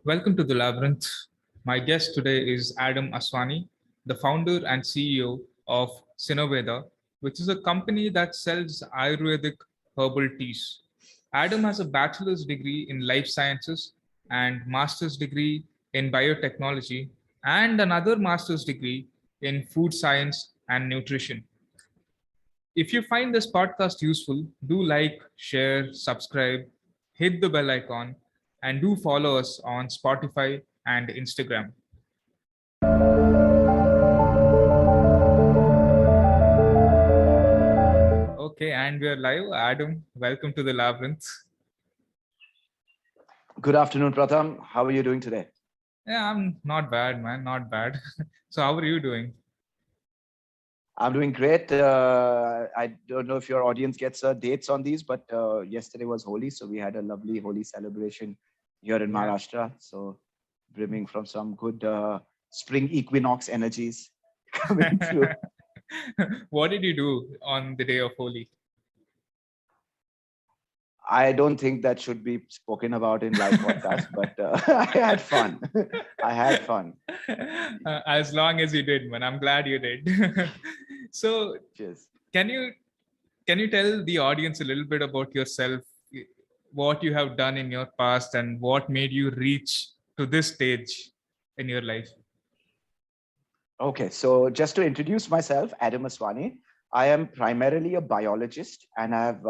Welcome to the Labyrinth. My guest today is Adam Aswani, the founder and CEO of Synerveda, which is a company that sells Ayurvedic herbal teas. Adam has a bachelor's degree in life sciences and master's degree in biotechnology and another master's degree in food science and nutrition. If you find this podcast useful, do like, share, subscribe, hit the bell icon, and do follow us on Spotify and Instagram. Okay, and we're live. Adam, welcome to the Labyrinth. Good afternoon, Pratham. How are you doing today? Yeah, I'm not bad, man, not bad. So, how are you doing? I'm doing great. I don't know if your audience gets dates on these, but yesterday was Holi, so we had a lovely Holi celebration here in Yeah. Maharashtra. So, brimming from some good spring equinox energies coming through. What did you do on the day of Holi? I don't think that should be spoken about in live podcast, but I had fun. I had fun. As long as you did, man. I'm glad you did. So, Cheers. can you can you tell the audience a little bit about yourself, what you have done in your past, and what made you reach to this stage in your life? Okay, so just to introduce myself, Adam Aswani, I am primarily a biologist and I've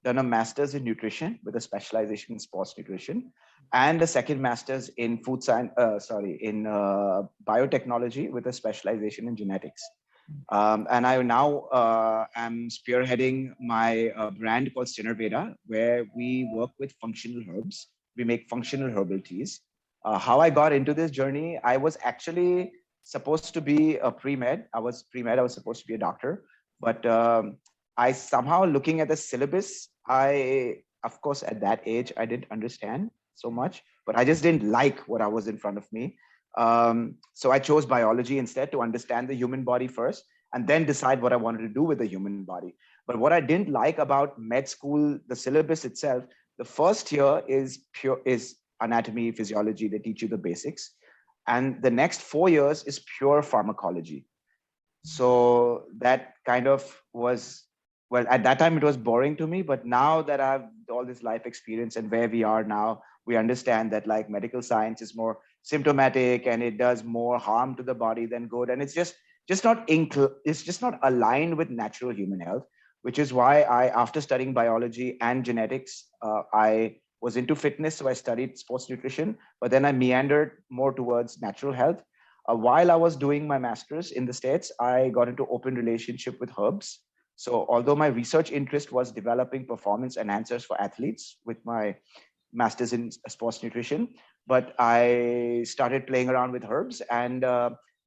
done a master's in nutrition with a specialization in sports nutrition and a second master's in in biotechnology with a specialization in genetics. And I now am spearheading my brand called Synerveda, where we work with functional herbs. We make functional herbal teas. How I got into this journey, I was actually supposed to be a pre-med. I was pre-med. I was supposed to be a doctor, but I somehow looking at the syllabus, of course, at that age, I didn't understand so much, but I just didn't like what I was in front of me. So I chose biology instead to understand the human body first and then decide what I wanted to do with the human body. But what I didn't like about med school, the syllabus itself, the first year is anatomy, physiology. They teach you the basics. And the next 4 years is pure pharmacology. So that kind of was, well, at that time it was boring to me, but now that I have all this life experience and where we are now, we understand that like medical science is more symptomatic and it does more harm to the body than good. And it's just not aligned with natural human health, which is why after studying biology and genetics, I was into fitness. So I studied sports nutrition, but then I meandered more towards natural health. While I was doing my master's in the States, I got into open relationship with herbs. So although my research interest was developing performance enhancers for athletes with my master's in sports nutrition, but I started playing around with herbs. And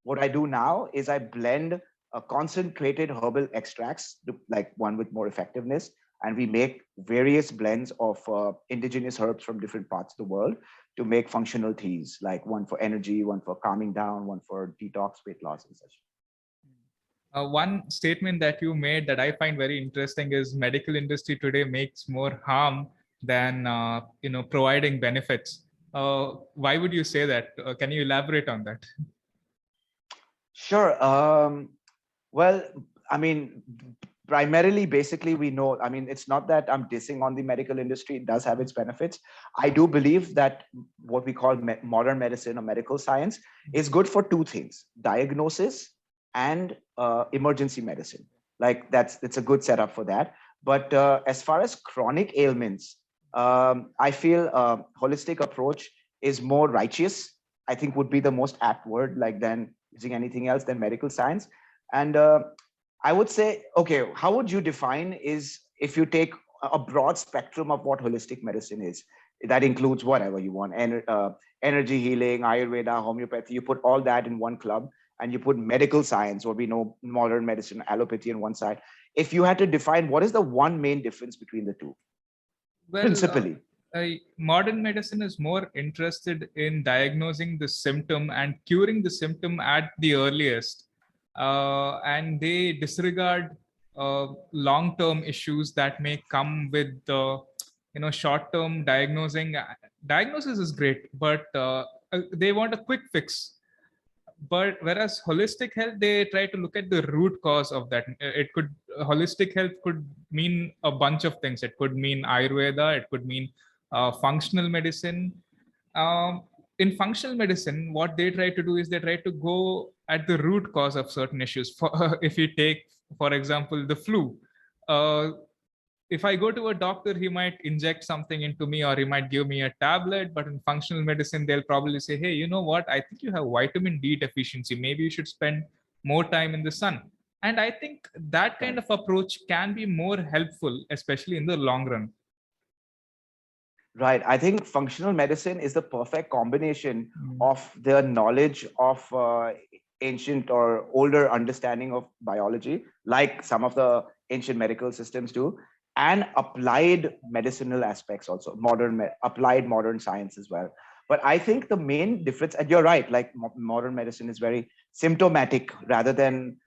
what I do now is I blend concentrated herbal extracts, like one with more effectiveness, and we make various blends of indigenous herbs from different parts of the world to make functional teas, like one for energy, one for calming down, one for detox, weight loss, and such. One statement that you made that I find very interesting is medical industry today makes more harm than providing benefits. Why would you say that? Can you elaborate on that? Sure. Well, I mean, primarily, basically, we know, I mean, it's not that I'm dissing on the medical industry. It does have its benefits. I do believe that what we call modern medicine or medical science is good for two things: diagnosis and emergency medicine. Like it's a good setup for that. But as far as chronic ailments, I feel holistic approach is more righteous. I think would be the most apt word, like than using anything else than medical science. And I would say, okay, how would you define is if you take a broad spectrum of what holistic medicine is, that includes whatever you want, energy healing, Ayurveda, homeopathy, you put all that in one club and you put medical science, or we know modern medicine, allopathy on one side. If you had to define what is the one main difference between the two, principally? Modern medicine is more interested in diagnosing the symptom and curing the symptom at the earliest. And they disregard long-term issues that may come with the short-term diagnosing. diagnosis is great, but they want a quick fix. But whereas holistic health, they try to look at the root cause of that. It could Holistic health could mean a bunch of things. It could mean Ayurveda. It could mean functional medicine. um, in functional medicine, what they try to do is they try to go at the root cause of certain issues. If you take, for example, the flu, uh, if I go to a doctor, he might inject something into me or he might give me a tablet. But in functional medicine, they'll probably say, hey, you know what? I think you have vitamin D deficiency. Maybe you should spend more time in the sun. And I think that kind Right. of approach can be more helpful, especially in the long run. Right. I think functional medicine is the perfect combination Mm. of the knowledge of ancient or older understanding of biology, like some of the ancient medical systems do, and applied medicinal aspects also, applied modern science as well. But I think the main difference, and you're right, like modern medicine is very symptomatic rather than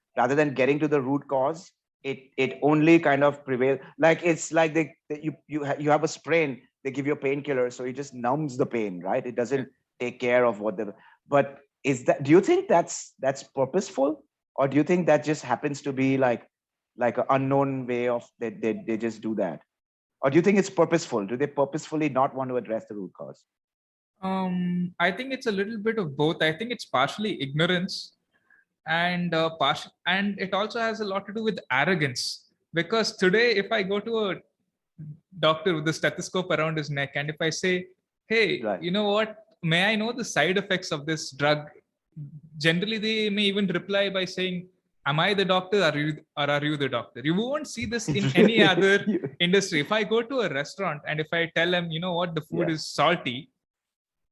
getting to the root cause. It only kind of prevails. Like it's like you have a sprain, they give you a painkiller, so it just numbs the pain, right? It Yeah. doesn't take care of what the. But do you think that's purposeful, or do you think that just happens to be like an unknown way of they just do that, or do you think it's purposeful? Do they purposefully not want to address the root cause? I think it's a little bit of both. I think it's partially ignorance, and it also has a lot to do with arrogance. Because today, if I go to a doctor with a stethoscope around his neck, and if I say, hey, Right. you know what, may I know the side effects of this drug? Generally they may even reply by saying, am I the doctor, or are you the doctor? You won't see this in any other industry. If I go to a restaurant and if I tell him, you know what, the food Yeah. is salty,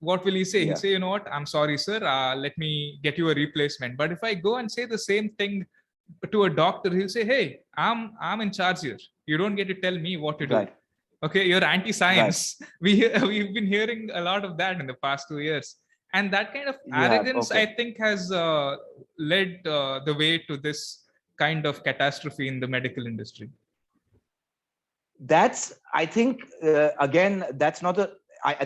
what will he say? He'll Yeah. say, you know what, I'm sorry, sir, let me get you a replacement. But if I go and say the same thing to a doctor, he'll say, hey, I'm in charge here. You don't get to tell me what to do. Right. Okay, you're Right. anti-science. We've been hearing a lot of that in the past 2 years, and that kind of You have. arrogance, I Okay. think, has led the way to this kind of catastrophe in the medical industry. That's, I think, again, that's not a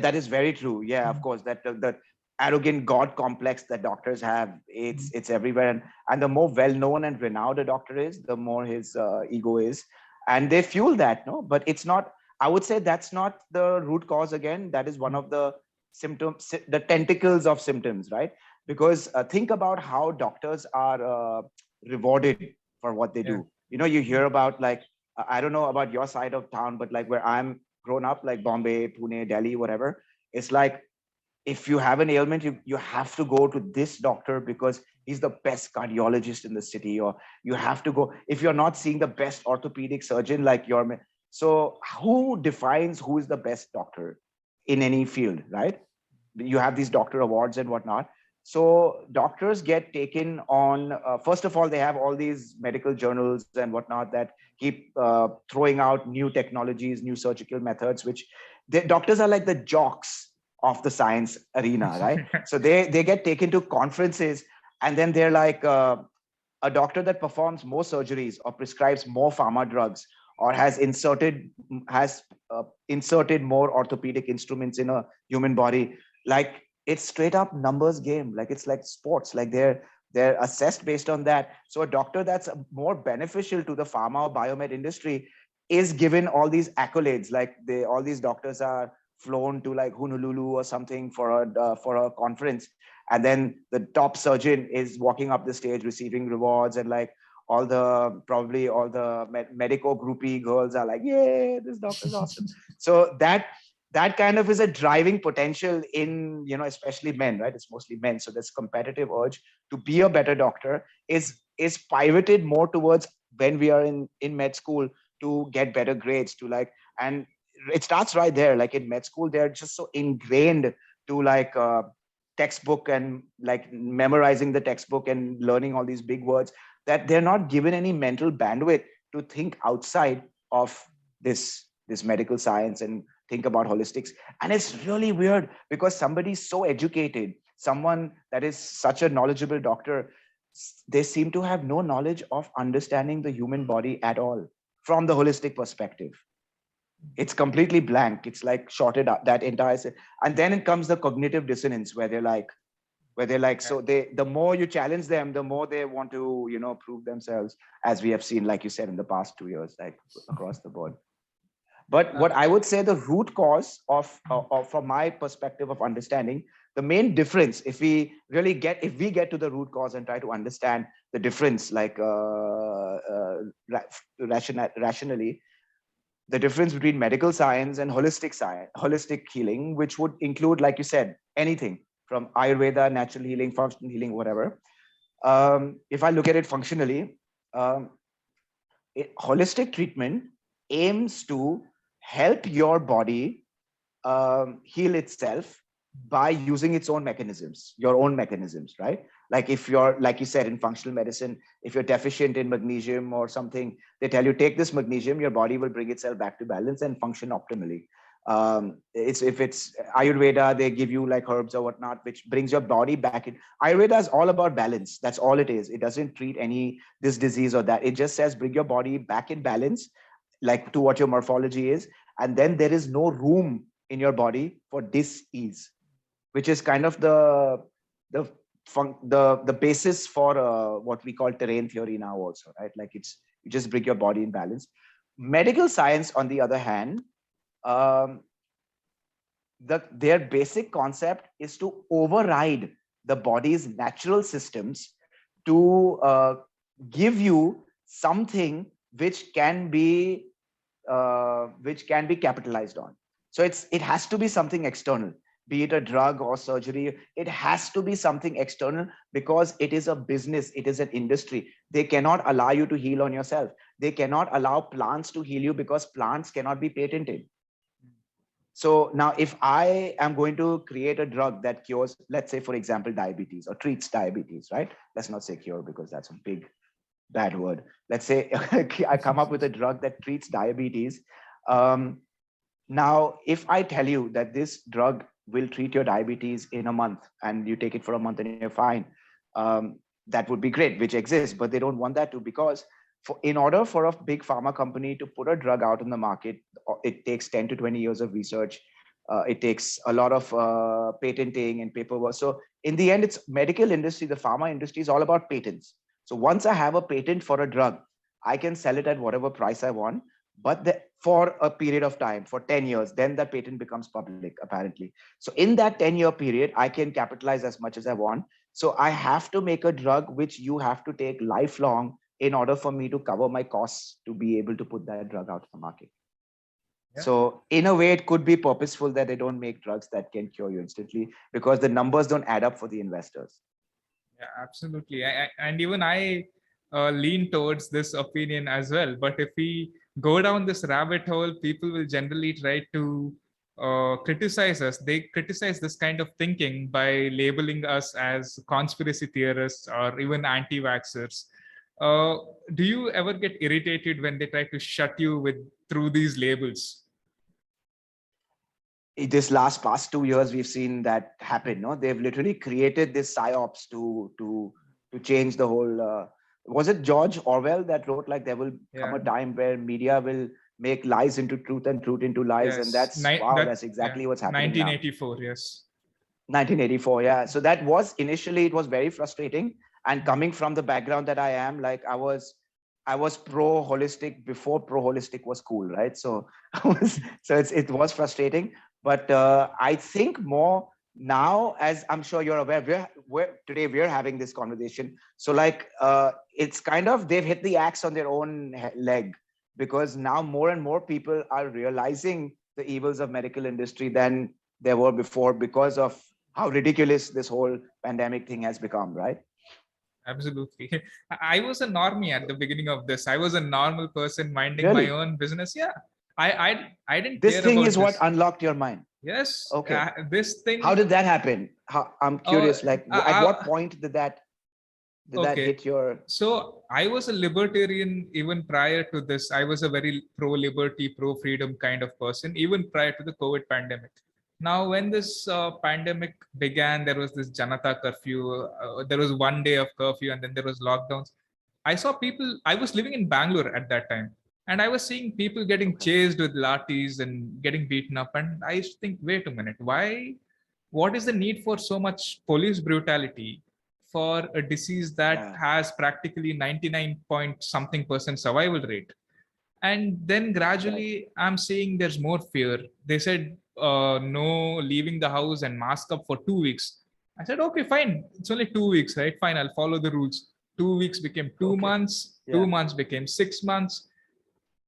that is very true. Yeah, of Mm. course, that arrogant god complex that doctors have, Mm. it's everywhere. And the more well known and renowned a doctor is, the more his ego is, and they fuel that. No, but it's not, I would say that's not the root cause. Again, that is one of the symptoms, the tentacles of symptoms, right? Because think about how doctors are rewarded for what they Yeah. do. You hear about, like, I don't know about your side of town, but like where I'm grown up, like Bombay, Pune, Delhi, whatever, it's like if you have an ailment, you have to go to this doctor because he's the best cardiologist in the city, or you have to go if you're not seeing the best orthopedic surgeon, like your. So who defines who is the best doctor in any field, right? You have these doctor awards and whatnot. So doctors get taken on. First of all, they have all these medical journals and whatnot that keep throwing out new technologies, new surgical methods, which doctors are like the jocks of the science arena, right? So they get taken to conferences, and then they're like a doctor that performs more surgeries or prescribes more pharma drugs or has inserted more orthopedic instruments in a human body. Like, it's straight up numbers game. Like, it's like sports. Like, they're assessed based on that. So a doctor that's more beneficial to the pharma or biomed industry is given all these accolades. Like, all these doctors are flown to like Honolulu or something for a conference, and then the top surgeon is walking up the stage receiving rewards, and like probably all the medico groupie girls are like, yeah, this doctor's awesome. So that kind of is a driving potential in, especially men, right? It's mostly men, so this competitive urge to be a better doctor is pivoted more towards when we are in med school, to get better grades, to like. And it starts right there. Like, in med school, they're just so ingrained to like textbook and like memorizing the textbook and learning all these big words, that they're not given any mental bandwidth to think outside of this medical science and think about holistics. And it's really weird because somebody so educated, someone that is such a knowledgeable doctor, they seem to have no knowledge of understanding the human body at all from the holistic perspective. It's completely blank. It's like shorted out that entire, and then it comes the cognitive dissonance where they're like, Yeah. so the more you challenge them, the more they want to, prove themselves, as we have seen, like you said, in the past 2 years, like across the board. But Uh, what I would say, the root cause from my perspective of understanding, the main difference, if we get to the root cause and try to understand the difference, like rationally, the difference between medical science and holistic healing, which would include, like you said, anything from Ayurveda, natural healing, functional healing, whatever. If I look at it functionally, um, holistic treatment aims to help your body heal itself by using its own mechanisms, your own mechanisms, right? Like if you're, like you said, in functional medicine, if you're deficient in magnesium or something, they tell you take this magnesium, your body will bring itself back to balance and function optimally. If it's Ayurveda, they give you like herbs or whatnot, which brings your body back in. Ayurveda is all about balance. That's all it is. It doesn't treat any this disease or that. It just says bring your body back in balance, like to what your morphology is, and then there is no room in your body for dis-ease, which is kind of the the basis for what we call terrain theory now also, right? Like you just bring your body in balance. Medical science, on the other hand, um, their basic concept is to override the body's natural systems to give you something which can be capitalized on. So it has to be something external, be it a drug or surgery. It has to be something external because it is a business, it is an industry. They cannot allow you to heal on yourself. They cannot allow plants to heal you because plants cannot be patented. So now, if I am going to create a drug that cures, let's say, for example, diabetes or treats diabetes, right? Let's not say cure because that's a big bad word. Let's say I come up with a drug that treats diabetes. Um, Now, if I tell you that this drug will treat your diabetes in a month and you take it for a month and you're fine, that would be great, which exists, but they don't want that to, because in order for a big pharma company to put a drug out in the market, it takes 10 to 20 years of research. It takes a lot of patenting and paperwork. So in the end, it's medical industry, the pharma industry is all about patents. So once I have a patent for a drug, I can sell it at whatever price I want, but for a period of time, for 10 years, then that patent becomes public, apparently. So in that 10-year period, I can capitalize as much as I want. So I have to make a drug which you have to take lifelong in order for me to cover my costs to be able to put that drug out to the market. yeah. So in a way, it could be purposeful that they don't make drugs that can cure you instantly, because the numbers don't add up for the investors. Yeah, absolutely. And even I lean towards this opinion as well. But if we go down this rabbit hole, people will generally try to criticize us. They criticize this kind of thinking by labeling us as conspiracy theorists or even anti-vaxxers. Uh, do you ever get irritated when they try to shut you with through these labels? This past 2 years, we've seen that happen. No, they've literally created this psyops to change the whole. Was it George Orwell that wrote like there will come Yeah. a time where media will make lies into truth and truth into lies, and Yes. that's wow, That. that's Yeah. exactly what's happening now. 1984. Yes. 1984, yeah. So that was initially, it was very frustrating, and coming from the background that I am, like I was pro holistic before pro holistic was cool, right? So it was frustrating, but I think more now, as I'm sure you're aware, today we're having this conversation. So like it's kind of, they've hit the axe on their own leg, because now more and more people are realizing the evils of medical industry than there were before, because of how ridiculous this whole pandemic thing has become, right? Absolutely. I was a normie at the beginning of this. I was a normal person minding my Really? own business. Yeah. I didn't This care thing about is what this. unlocked your mind. Yes. Okay. This How thing. did that happen? I'm Uh, curious, like at what uh, point did that okay. hit your... So I was a libertarian even prior to this. I was a very pro liberty, pro freedom kind of person, even prior to the COVID pandemic. Now, when this pandemic began, there was this Janata curfew. There was 1 day of curfew, and then there was lockdowns. I saw people. I was living in Bangalore at that time, And I was seeing people getting chased with lathis and getting beaten up. And I used to think, wait a minute, why? What is the need for so much police brutality for a disease that Yeah. has practically 99 point something percent survival rate? And then Right. gradually I'm seeing there's more fear. They said no leaving the house and mask up for 2 weeks. I said okay, fine, it's only 2 weeks, right? Fine, I'll follow the rules. 2 weeks became two Okay. months 2 months Yeah. became 6 months.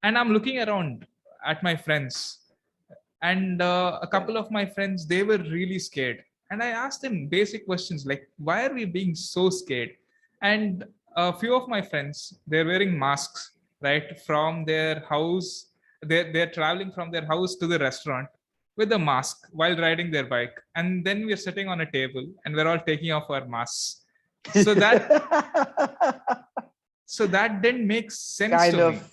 And I'm looking around at my friends, and a Yeah. couple of my friends, they were really scared. And I asked them basic questions like, why are we being so scared? And a few of my friends, they're wearing masks, right, from their house. They're traveling from their house to the restaurant with a mask while riding their bike, and then we're sitting on a table and we're all taking off our masks. so that so that didn't make sense Kind to me. of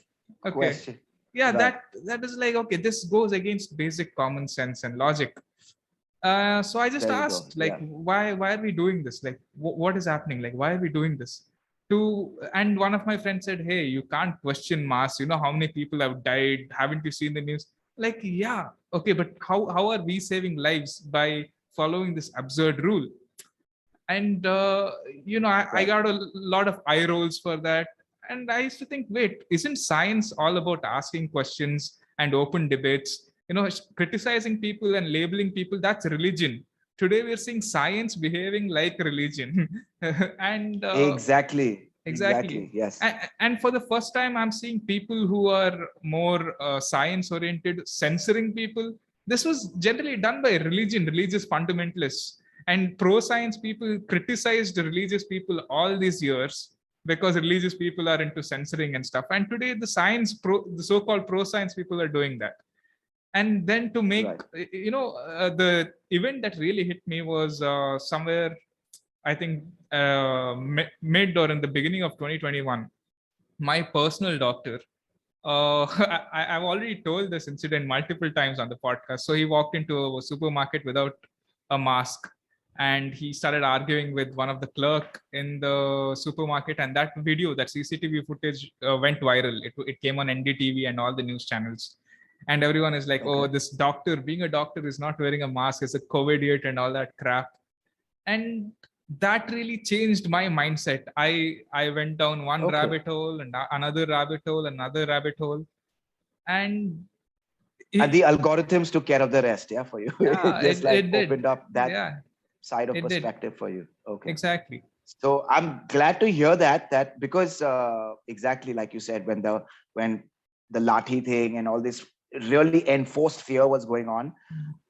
Okay. question. Yeah, Right. that is like, okay, this goes against basic common sense and logic. So I just There you go. asked, like, Yeah. why are we doing this? Like, what is happening? Like, why are we doing this? And one of my friends said, hey, you can't question mass. You know how many people have died? Haven't you seen the news? Like, yeah, okay, but how are we saving lives by following this absurd rule? And I Right. got a lot of eye rolls for that. And I used to think, wait, isn't science all about asking questions and open debates? Criticizing people and labeling people, that's religion. Today we're seeing science behaving like religion. And Exactly. exactly. Exactly. Yes. And for the first time, I'm seeing people who are more science oriented censoring people. This was generally done by religious fundamentalists. And pro science people criticized religious people all these years because religious people are into censoring and stuff. And today, the so called pro science people are doing that. And then to make, Right. the event that really hit me was somewhere, I think, mid or in the beginning of 2021. My personal doctor, I've already told this incident multiple times on the podcast. So he walked into a supermarket without a mask, and he started arguing with one of the clerk in the supermarket. And that video, that CCTV footage, went viral. It came on NDTV and all the news channels. And everyone is like, oh, Okay. this doctor, being a doctor, is not wearing a mask, is a COVID idiot and all that crap. And that really changed my mindset. I went down one Okay. rabbit hole and another rabbit hole. And And it, the algorithms took care of the rest, yeah, for you. It yeah, just like it did. opened up that Yeah, side of it did. perspective for you. Okay. Exactly. So I'm glad to hear that because exactly like you said, when the lathi thing and all this really enforced fear was going on,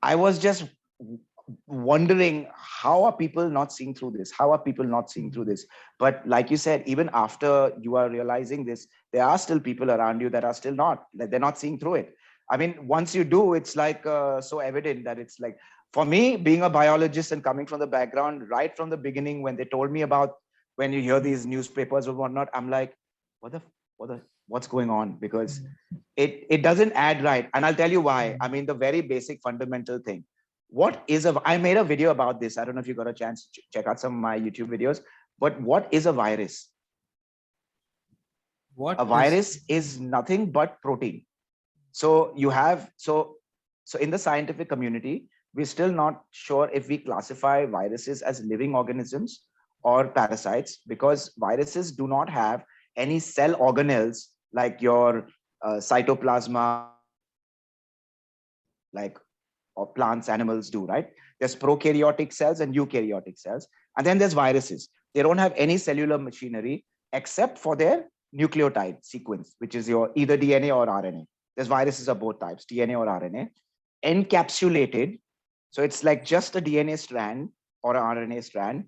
I was just wondering, how are people not seeing through this? How are people not seeing through this? But like you said, even after you are realizing this, there are still people around you that are still not, like they're not seeing through it. I mean, once you do, it's like so evident that it's like, for me, being a biologist and coming from the background, right from the beginning, when they told me about, when you hear these newspapers or whatnot, I'm like, what the, what's going on? Because it doesn't add right. And I'll tell you why. I mean, the very basic fundamental thing. I made a video about this. I don't know if you got a chance to check out some of my YouTube videos, but what is a virus? A What is virus is nothing but protein. So you have, so in the scientific community, we're still not sure if we classify viruses as living organisms or parasites, because viruses do not have any cell organelles like your cytoplasma, like, or plants, animals do, right? There's prokaryotic cells and eukaryotic cells. And then there's viruses. They don't have any cellular machinery except for their nucleotide sequence, which is your either DNA or RNA. There's viruses of both types, DNA or RNA, encapsulated. So it's like just a DNA strand or an RNA strand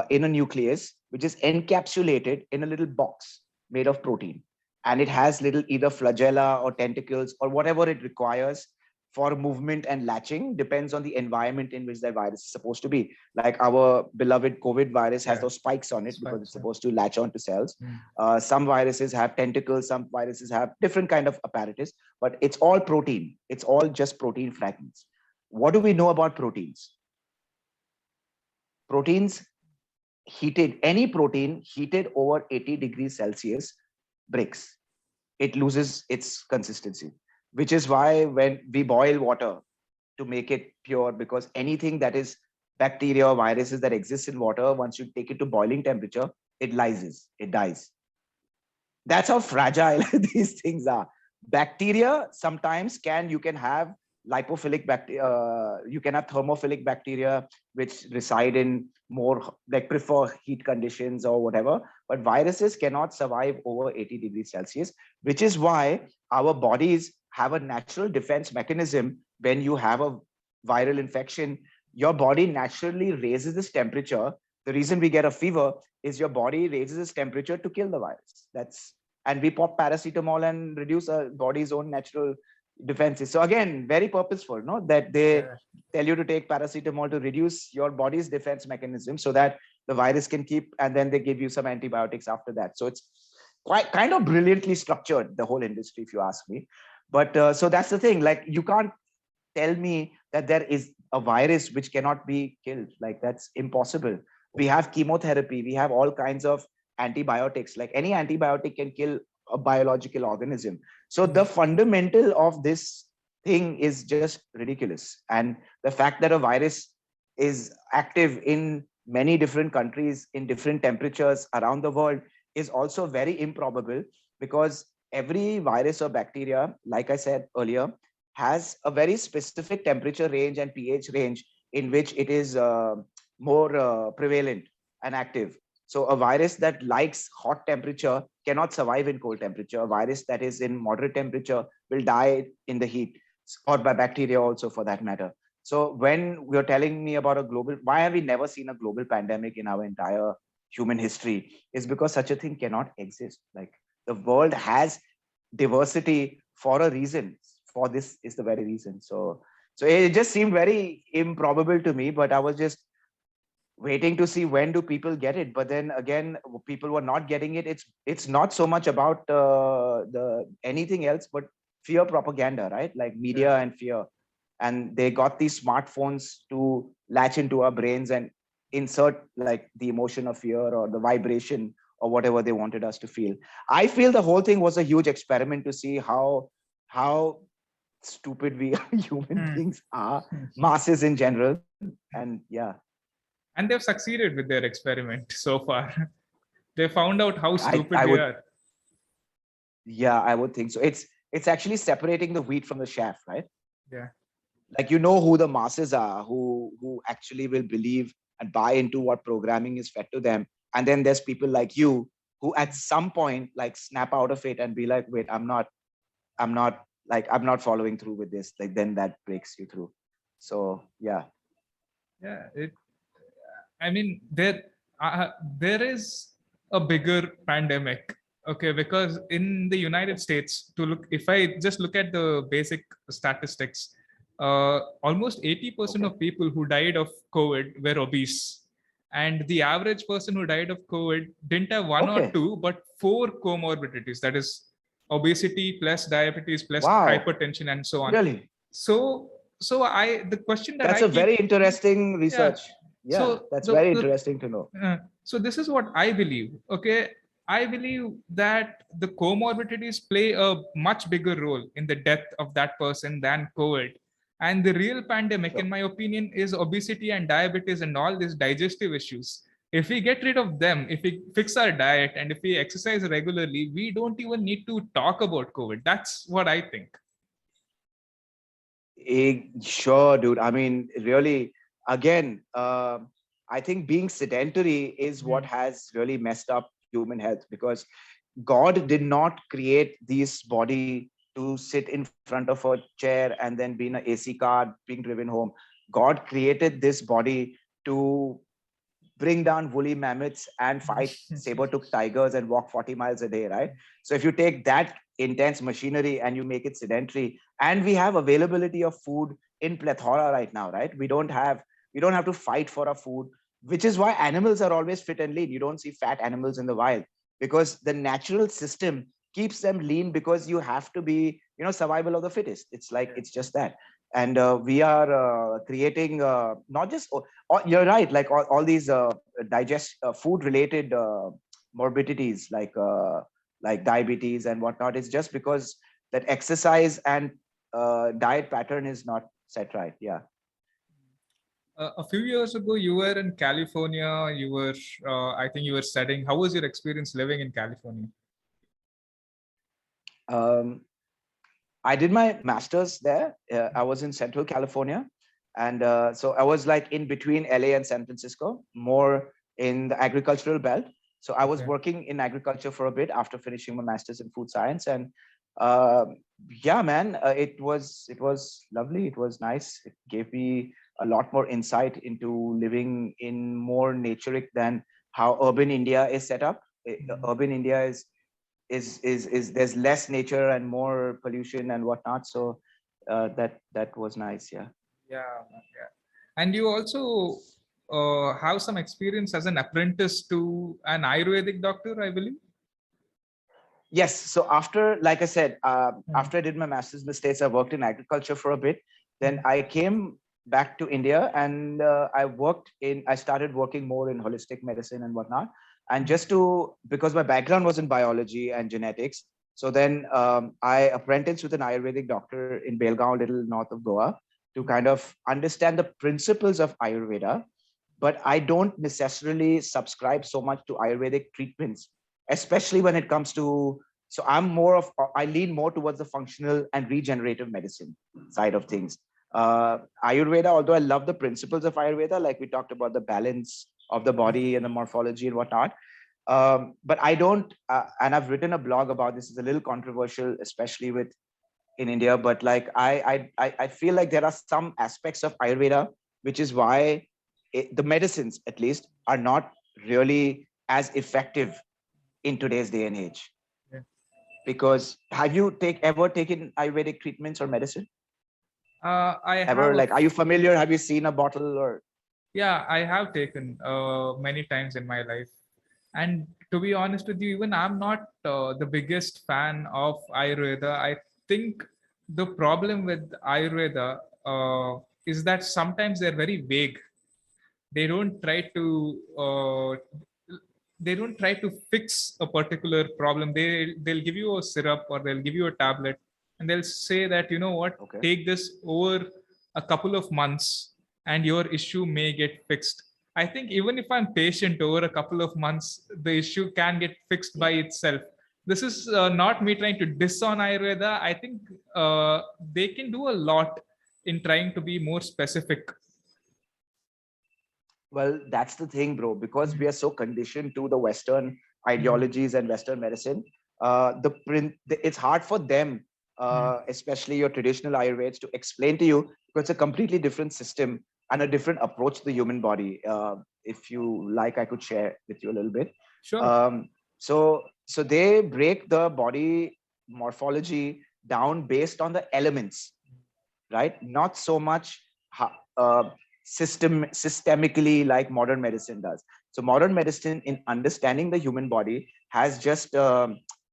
in a nucleus, which is encapsulated in a little box made of protein. And it has little either flagella or tentacles or whatever it requires for movement and latching, depends on the environment in which that virus is supposed to be. Like our beloved COVID virus has Yeah, those spikes on it because spikes, it's yeah. supposed to latch onto cells. Mm. Some viruses have tentacles, some viruses have different kind of apparatus, but it's all protein. It's all just protein fragments. What do we know about proteins? Proteins heated, any protein heated over 80 degrees Celsius breaks. it loses its consistency, which is why when we boil water to make it pure, because anything that is bacteria or viruses that exist in water, once you take it to boiling temperature, it lyses, it dies. That's how fragile these things are. Bacteria sometimes you can have lipophilic bacteria, you can have thermophilic bacteria which reside in more, like, prefer heat conditions or whatever, but viruses cannot survive over 80 degrees Celsius, which is why our bodies have a natural defense mechanism. When you have a viral infection, your body naturally raises this temperature. The reason we get a fever is your body raises its temperature to kill the virus. And we pop paracetamol and reduce our body's own natural defenses. So again, very purposeful, no? That they tell you to take paracetamol to reduce your body's defense mechanism so that the virus can keep, and then they give you some antibiotics after that. So it's quite kind of brilliantly structured, the whole industry, if you ask me. But so that's the thing. Like, you can't tell me that there is a virus which cannot be killed. Like, that's impossible. We have chemotherapy, we have all kinds of antibiotics. Like, any antibiotic can kill a biological organism. So the fundamental of this thing is just ridiculous. And the fact that a virus is active in many different countries in different temperatures around the world is also very improbable, because every virus or bacteria, like I said earlier, has a very specific temperature range and pH range in which it is more prevalent and active. So a virus that likes hot temperature cannot survive in cold temperature. A virus that is in moderate temperature will die in the heat, or by bacteria also, for that matter. So when you're telling me about a global, why have we never seen a global pandemic in our entire human history, is because such a thing cannot exist. Like, the world has diversity for a reason. For this is the very reason. So it just seemed very improbable to me, but I was just waiting to see when do people get it. But then again, people were not getting it. It's not so much about the anything else but fear propaganda, right? Like media and fear. And they got these smartphones to latch into our brains and insert like the emotion of fear or the vibration or whatever they wanted us to feel. I feel the whole thing was a huge experiment to see how stupid we human beings are, masses in general. And yeah. And they've succeeded with their experiment so far. They found out how stupid I we would, are. yeah, I would think so. It's actually separating the wheat from the chaff, right? Yeah. Like, you know who the masses are, who actually will believe and buy into what programming is fed to them. And then there's people like you who at some point like snap out of it and be like, wait, I'm not following through with this. Like, then that breaks you through. So yeah. Yeah. I mean, there is a bigger pandemic. Okay, because in the United States, if I just look at the basic statistics, almost 80% of people who died of COVID were obese. And the average person who died of COVID didn't have one or two, but four comorbidities. That is obesity plus diabetes plus hypertension and so on. Really? So, the question that That's I a keep, very interesting research. Yeah, so that's very interesting to know. so this is what I believe. Okay, I believe that the comorbidities play a much bigger role in the death of that person than COVID. And the real pandemic, in my opinion, is obesity and diabetes and all these digestive issues. If we get rid of them, if we fix our diet and if we exercise regularly, we don't even need to talk about COVID. That's what I think. Sure, dude. I mean, really, again, I think being sedentary is what has really messed up human health, because God did not create this body to sit in front of a chair and then be in an AC car being driven home. God created this body to bring down woolly mammoths and fight saber-toothed tigers and walk 40 miles a day, right? So if you take that intense machinery and you make it sedentary, and we have availability of food in plethora right now, right? We don't have to fight for our food, which is why animals are always fit and lean. You don't see fat animals in the wild, because the natural system keeps them lean, because you have to be, survival of the fittest. It's like, it's just that. And we are creating not just, you're right, like all these food related morbidities, like like diabetes and whatnot, is just because that exercise and diet pattern is not set right. Yeah. A few years ago, you were in California. I think you were studying. How was your experience living in California? Um, I did my master's there. I was in Central California. And so I was like in between LA and San Francisco, more in the agricultural belt. So I was Okay. working in agriculture for a bit after finishing my master's in food science. And uh, yeah, man, it was lovely. It was nice. It gave me a lot more insight into living in more naturic than how urban India is set up. Urban India is there's less nature and more pollution and whatnot. So that was nice. Yeah. Yeah, yeah. And you also have some experience as an apprentice to an Ayurvedic doctor, I believe. Yes. So after, like I said, Mm. after I did my master's in the States, I worked in agriculture for a bit. Then Mm. I came back to India and I started working more in holistic medicine and whatnot. And just to, because my background was in biology and genetics. So then I apprenticed with an Ayurvedic doctor in Belgaum, little north of Goa, to kind of understand the principles of Ayurveda. But I don't necessarily subscribe so much to Ayurvedic treatments, especially when it comes to, so I lean more towards the functional and regenerative medicine side of things. Ayurveda, although I love the principles of Ayurveda, like we talked about the balance of the body and the morphology and whatnot. But I don't, and I've written a blog about this. It's a little controversial, especially with in India, but like I feel like there are some aspects of Ayurveda, which is why the medicines, at least, are not really as effective in today's day and age. Yeah. Because have you ever taken Ayurvedic treatments or medicine? I have Ever, a like, are you familiar? Have you seen a bottle or? Yeah, I have taken many times in my life. And to be honest with you, even I'm not the biggest fan of Ayurveda. I think the problem with Ayurveda is that sometimes they're very vague. They don't try to they don't try to fix a particular problem. They'll give you a syrup or they'll give you a tablet, and they'll say that, you know what, Okay. take this over a couple of months and your issue may get fixed. I think even if I'm patient over a couple of months, the issue can get fixed by itself. This is not me trying to diss on Ayurveda. I think they can do a lot in trying to be more specific. Well, that's the thing, bro, because we are so conditioned to the Western ideologies and Western medicine. It's hard for them, especially your traditional Ayurveds, to explain to you, because it's a completely different system and a different approach to the human body. If you like, I could share with you a little bit. Sure. So they break the body morphology down based on the elements, right? Not so much uh, systemically like modern medicine does. So modern medicine, in understanding the human body, has just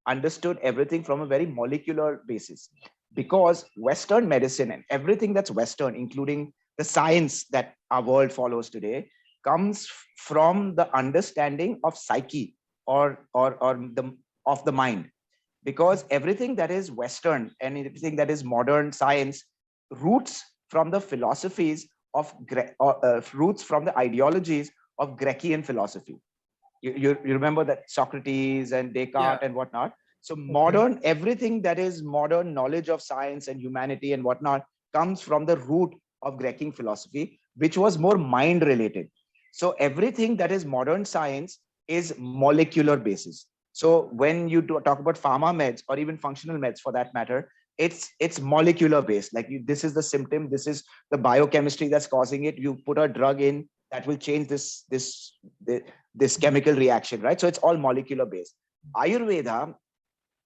understood everything from a very molecular basis. Because Western medicine and everything that's Western, including the science that our world follows today, comes from the understanding of psyche or the of the mind. Because everything that is Western and everything that is modern science roots from the philosophies of roots from the ideologies of Grecian philosophy. You remember that Socrates and Yeah. Descartes and whatnot. So Okay. modern, everything that is modern knowledge of science and humanity and whatnot comes from the root of Grecian philosophy, which was more mind related. So everything that is modern science is molecular basis. So when you talk about pharma meds or even functional meds for that matter, it's molecular based. Like this is the symptom, this is the biochemistry that's causing it. You put a drug in that will change this chemical reaction, right? So it's all molecular based. Ayurveda,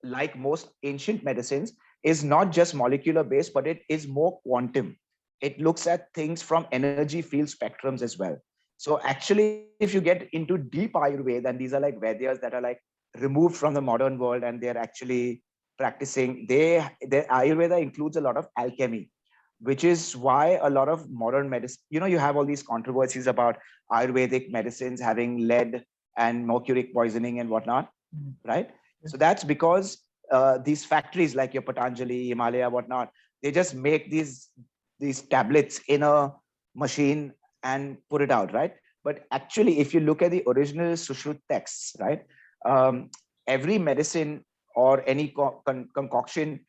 like most ancient medicines, is not just molecular based, but it is more quantum. It looks at things from energy field spectrums as well. So actually, if you get into deep Ayurveda, and these are like Vedyas that are like removed from the modern world, and they're actually practicing, their Ayurveda includes a lot of alchemy, which is why a lot of modern medicine, you have all these controversies about Ayurvedic medicines having lead and mercury poisoning and whatnot, Mm. right? So that's because these factories like your Patanjali, Himalaya, whatnot, they just make these tablets in a machine and put it out, right? But actually, if you look at the original Sushrut texts, right, um, every medicine or any concoction,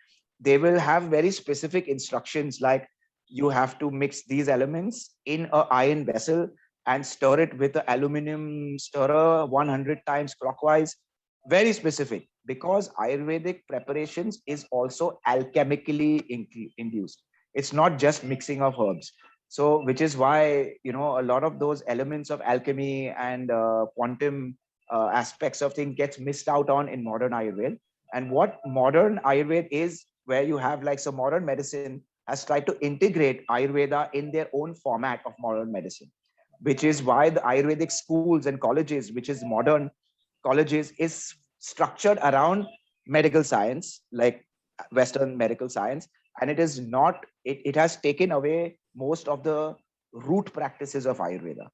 they will have very specific instructions like you have to mix these elements in a iron vessel and stir it with an aluminum stirrer 100 times clockwise. Very specific, because Ayurvedic preparations is also alchemically induced. It's not just mixing of herbs. So, which is why, you know, a lot of those elements of alchemy and quantum aspects of things gets missed out on in modern Ayurveda. And what modern Ayurveda is, where you have like, so modern medicine has tried to integrate Ayurveda in their own format of modern medicine, which is why the Ayurvedic schools and colleges, which is modern colleges, is structured around medical science, like Western medical science. And it is not, it has taken away most of the root practices of Ayurveda,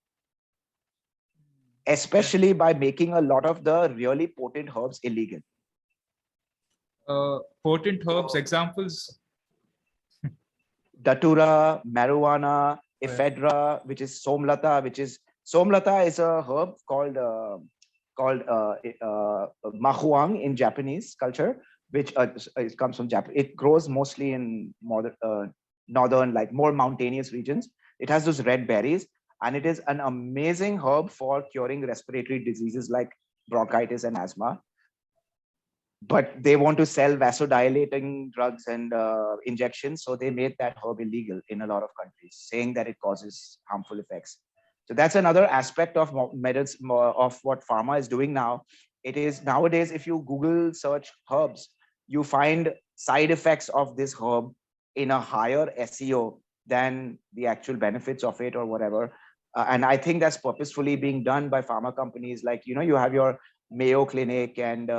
Yeah. especially by making a lot of the really potent herbs illegal. Potent herbs examples. Datura, marijuana, Yeah. ephedra, which is somlata, somlata is a herb called mahuang in Japanese culture, which it comes from Japan. It grows mostly in northern, like more mountainous regions. It has those red berries, and it is an amazing herb for curing respiratory diseases like bronchitis and asthma. But they want to sell vasodilating drugs and injections, so they made that herb illegal in a lot of countries, saying that it causes harmful effects. So that's another aspect of medicine, of what pharma is doing now. It is nowadays, if you Google search herbs, you find side effects of this herb in a higher SEO than the actual benefits of it or whatever. And I think that's purposefully being done by pharma companies. Like, you know, you have your Mayo Clinic and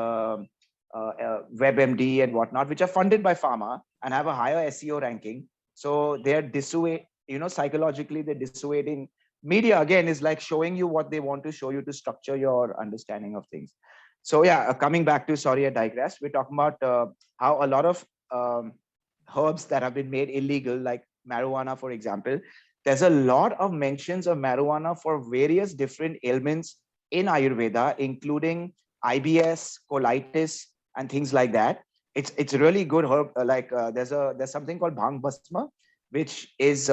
WebMD and whatnot, which are funded by pharma and have a higher SEO ranking. So they're psychologically they're dissuading. Media again is like showing you what they want to show you to structure your understanding of things. So yeah, coming back to, sorry, I digress. We're talking about how a lot of herbs that have been made illegal, like marijuana, for example. There's a lot of mentions of marijuana for various different ailments in Ayurveda, including IBS, colitis, and things like that. It's really good herb. There's something called bhang basma, which is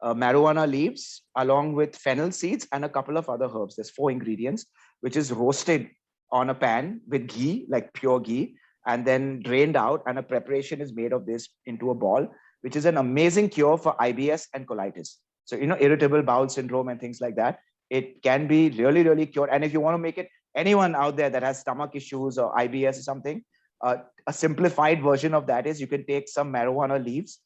marijuana leaves along with fennel seeds and a couple of other herbs. There's 4 ingredients, which is roasted on a pan with ghee, like pure ghee, and then drained out. And a preparation is made of this into a ball, which is an amazing cure for IBS and colitis. So, you know, irritable bowel syndrome and things like that. It can be really, really cured. And if you want to make it, anyone out there that has stomach issues or IBS or something, a simplified version of that is you can take some marijuana leaves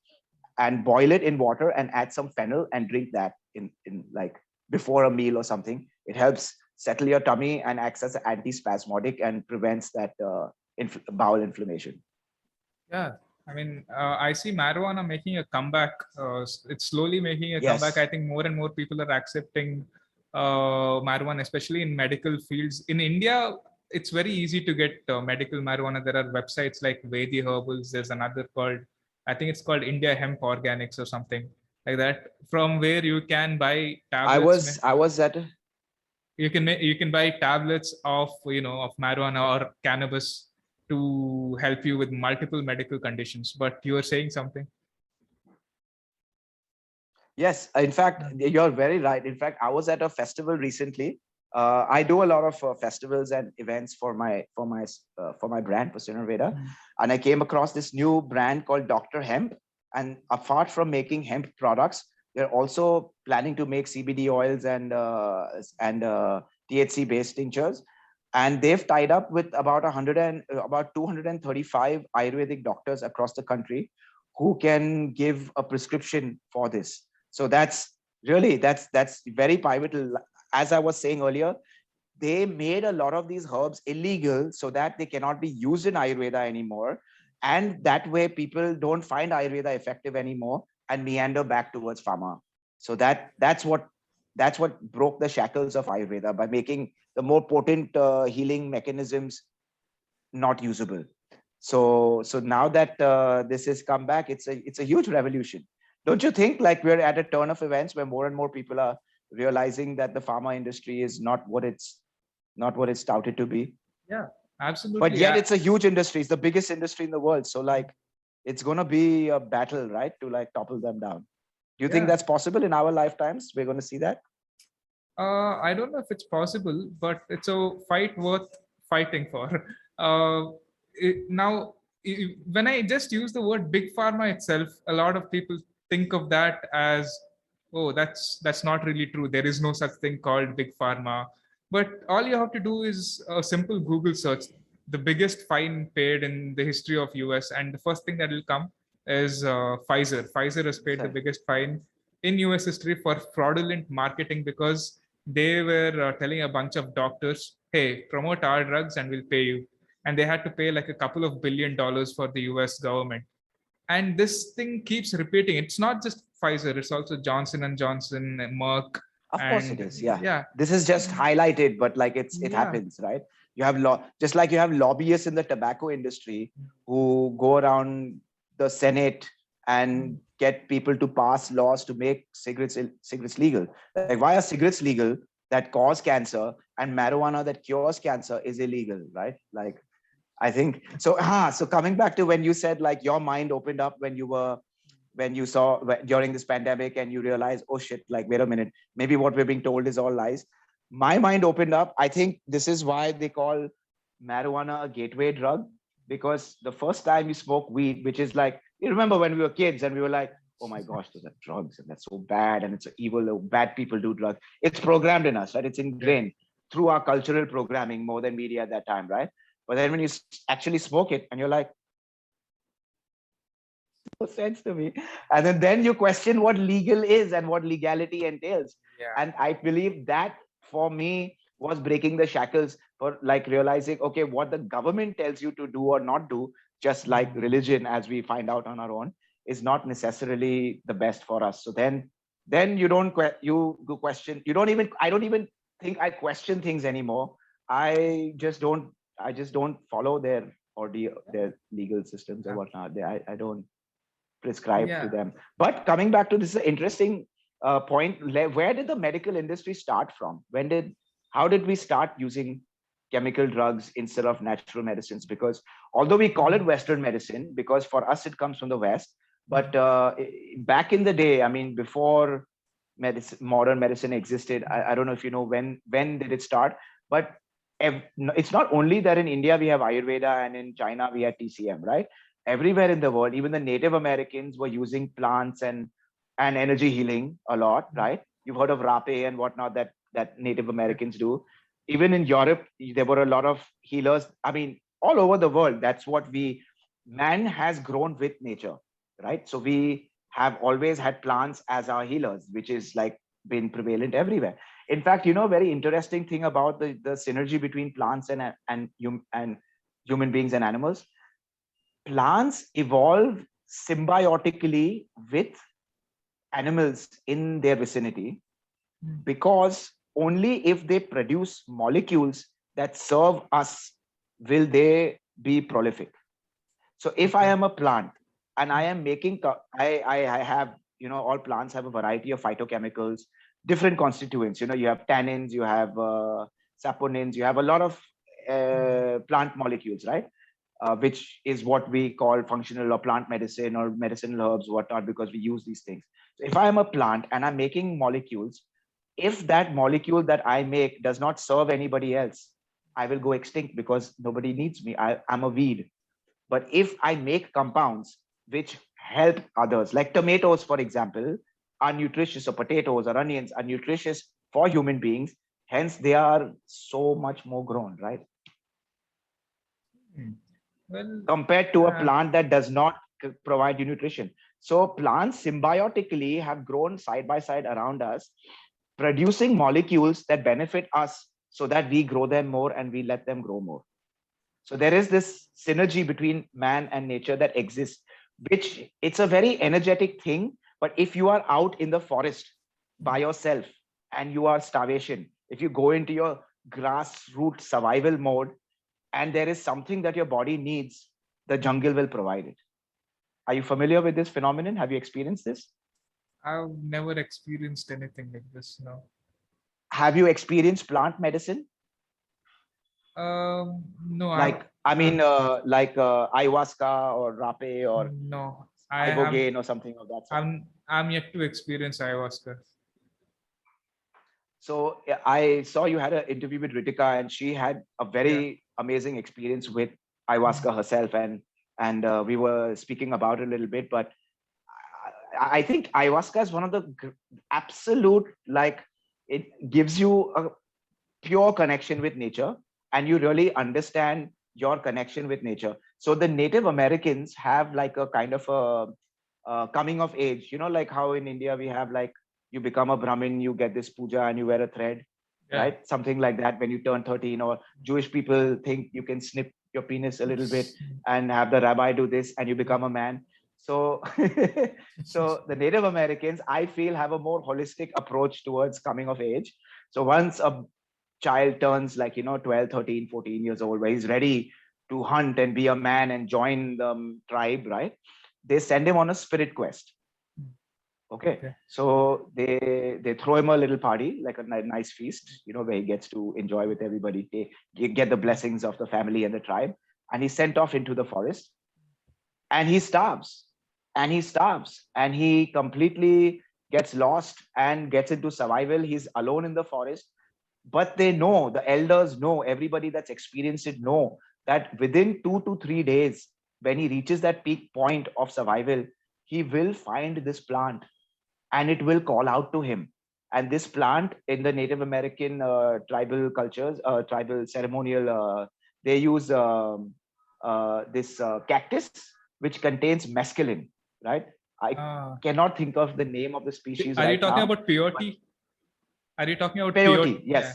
and boil it in water and add some fennel and drink that in like before a meal or something. It helps settle your tummy and acts as antispasmodic and prevents that bowel inflammation. Yeah, I mean, I see marijuana making a comeback. It's slowly making a comeback. I Yes. think more and more people are accepting marijuana, especially in medical fields. In India, it's very easy to get medical marijuana. There are websites like Vedi Herbals. There's another called, I think it's called India Hemp Organics or something like that, from where you can buy I tablets. was I was at You can buy tablets of of marijuana or cannabis to help you with multiple medical conditions. But you were saying something. Yes, in fact, you're very right. In fact, I was at a festival recently. I do a lot of festivals and events for my brand, for Synerveda, and I came across this new brand called Dr. Hemp. And apart from making hemp products, they're also planning to make CBD oils and THC based tinctures. And they've tied up with about 235 Ayurvedic doctors across the country who can give a prescription for this. So that's very pivotal. As I was saying earlier, they made a lot of these herbs illegal so that they cannot be used in Ayurveda anymore. And that way people don't find Ayurveda effective anymore and meander back towards pharma. So that's what broke the shackles of Ayurveda by making the more potent healing mechanisms not usable. So now that this has come back, it's a huge revolution. Don't you think? Like we're at a turn of events where more and more people are realizing that the pharma industry is not what it's touted to be. Yeah, But absolutely. yet it's a huge industry. It's the biggest industry in the world. So like it's gonna be a battle, right, to like topple them down. Do you think Yeah. that's possible in our lifetimes? We're going to see that? I don't know if it's possible, but it's a fight worth fighting for. Uh, now, when I just use the word big pharma itself, a lot of people think of that as, oh, that's not really true. There is no such thing called big pharma. But all you have to do is a simple Google search, the biggest fine paid in the history of US, and the first thing that will come is Pfizer. Pfizer has paid the Sorry. biggest fine in US history for fraudulent marketing because they were telling a bunch of doctors, hey, promote our drugs and we'll pay you. And they had to pay like a couple of $1 billion for the US government. And this thing keeps repeating. It's not just Pfizer, it's also Johnson and Johnson, Merck, Of course it and is. Yeah. yeah. This is just highlighted, but like it Yeah. happens, right? You have just like you have lobbyists in the tobacco industry who go around the Senate and get people to pass laws to make cigarettes legal. Like why are cigarettes legal that cause cancer and marijuana that cures cancer is illegal, right? Like I think so. So coming back to when you said like your mind opened up when you saw during this pandemic and you realize, oh shit, like wait a minute, maybe what we're being told is all lies. My mind opened up. I think this is why they call marijuana a gateway drug, because the first time you smoke weed, which is like, you remember when we were kids and we were like, oh my gosh, those are drugs and that's so bad and it's evil, bad people do drugs. It's programmed in us, right? It's Yeah. ingrained through our cultural programming more than media at that time, right? But then when you actually smoke it and you're like, no sense to me. And then you question what legal is and what legality entails. Yeah. And I believe that for me was breaking the shackles for like realizing, okay, what the government tells you to do or not do, just like religion, as we find out on our own, is not necessarily the best for us. So then you don't you question, you don't even, I don't even think I question things anymore. I just don't follow their or their legal systems or whatnot. I don't prescribed to Yeah. them. But coming back to this interesting point, where did the medical industry start from? How did we start using chemical drugs instead of natural medicines? Because although we call it Western medicine, because for us it comes from the West, but back in the day, I mean, before modern medicine existed, I don't know if you know when did it start, but it's not only that in India we have Ayurveda and in China we had TCM, right? Everywhere in the world, even the Native Americans were using plants and energy healing a lot, right? You've heard of rape and whatnot that Native Americans do. Even in Europe, there were a lot of healers. I mean, all over the world, that's what man has grown with nature, right? So we have always had plants as our healers, which is like been prevalent everywhere. In fact, very interesting thing about the synergy between plants and human beings and animals. Plants evolve symbiotically with animals in their vicinity, because only if they produce molecules that serve us will they be prolific. So if I am a plant and I am making, I have, all plants have a variety of phytochemicals, different constituents. You have tannins, you have saponins, you have a lot of plant molecules, right? Which is what we call functional or plant medicine or medicinal herbs, whatnot, because we use these things. So if I am a plant and I'm making molecules, if that molecule that I make does not serve anybody else, I will go extinct because nobody needs me. I'm a weed. But if I make compounds which help others, like tomatoes, for example, are nutritious, or potatoes or onions are nutritious for human beings, hence they are so much more grown, right? Well, Compared to a plant that does not provide you nutrition. So plants symbiotically have grown side by side around us, producing molecules that benefit us so that we grow them more and we let them grow more. So there is this synergy between man and nature that exists, which it's a very energetic thing. But if you are out in the forest by yourself and you are starvation, if you go into your grassroots survival mode, and there is something that your body needs, the jungle will provide it. Are you familiar with this phenomenon? Have you experienced this? I've never experienced anything like this. No. Have you experienced plant medicine? No, Like, I mean, ayahuasca or rape or no. I am. ibogaine or something of that sort. I'm yet to experience ayahuasca. So I saw you had an interview with Ritika, and she had a Yeah. very amazing experience with ayahuasca herself, and we were speaking about it a little bit. But I think ayahuasca is one of the absolute, like, it gives you a pure connection with nature, and you really understand your connection with nature. So the Native Americans have like a kind of a coming of age, like how in India we have, like, you become a Brahmin, you get this puja and you wear a thread, Yeah. right? Something like that when you turn 13. Or Jewish people think you can snip your penis a little bit and have the rabbi do this and you become a man. So so the Native Americans, I feel, have a more holistic approach towards coming of age. So once a child turns, like, 12, 13, 14 years old, where he's ready to hunt and be a man and join the tribe, right? They send him on a spirit quest. Okay. So they throw him a little party, like a nice feast, where he gets to enjoy with everybody, get the blessings of the family and the tribe. And he's sent off into the forest, and he starves, and he completely gets lost and gets into survival. He's alone in the forest. But they know, the elders know, everybody that's experienced it know, that within 2 to 3 days, when he reaches that peak point of survival, he will find this plant and it will call out to him. And this plant, in the Native American tribal cultures, tribal ceremonial, they use this cactus, which contains mescaline, right? I cannot think of the name of the species Are right you talking now. about peyote? Are you talking about Peyote? Yes. Yeah.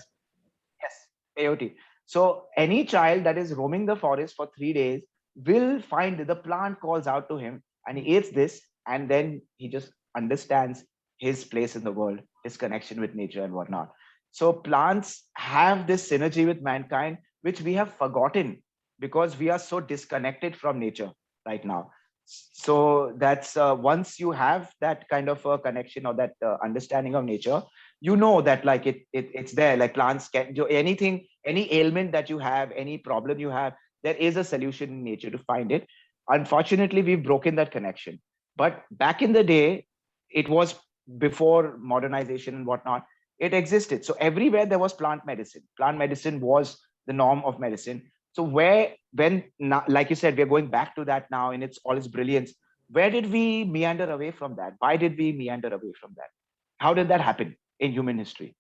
Yes, peyote. So any child that is roaming the forest for 3 days will find the plant calls out to him, and he eats this, and then he just understands his place in the world, his connection with nature and whatnot. So plants have this synergy with mankind, which we have forgotten because we are so disconnected from nature right now. So that's once you have that kind of a connection or that understanding of nature, that, like, it's there. Like, plants can do anything, any ailment that you have, any problem you have, there is a solution in nature to find it. Unfortunately, we've broken that connection. But back in the day, it was before modernization and whatnot, it existed. So everywhere there was plant medicine was the norm of medicine. So when now, like you said, we're going back to that now in all its brilliance. Where did we meander away from that? Why did we meander away from that? How did that happen in human history?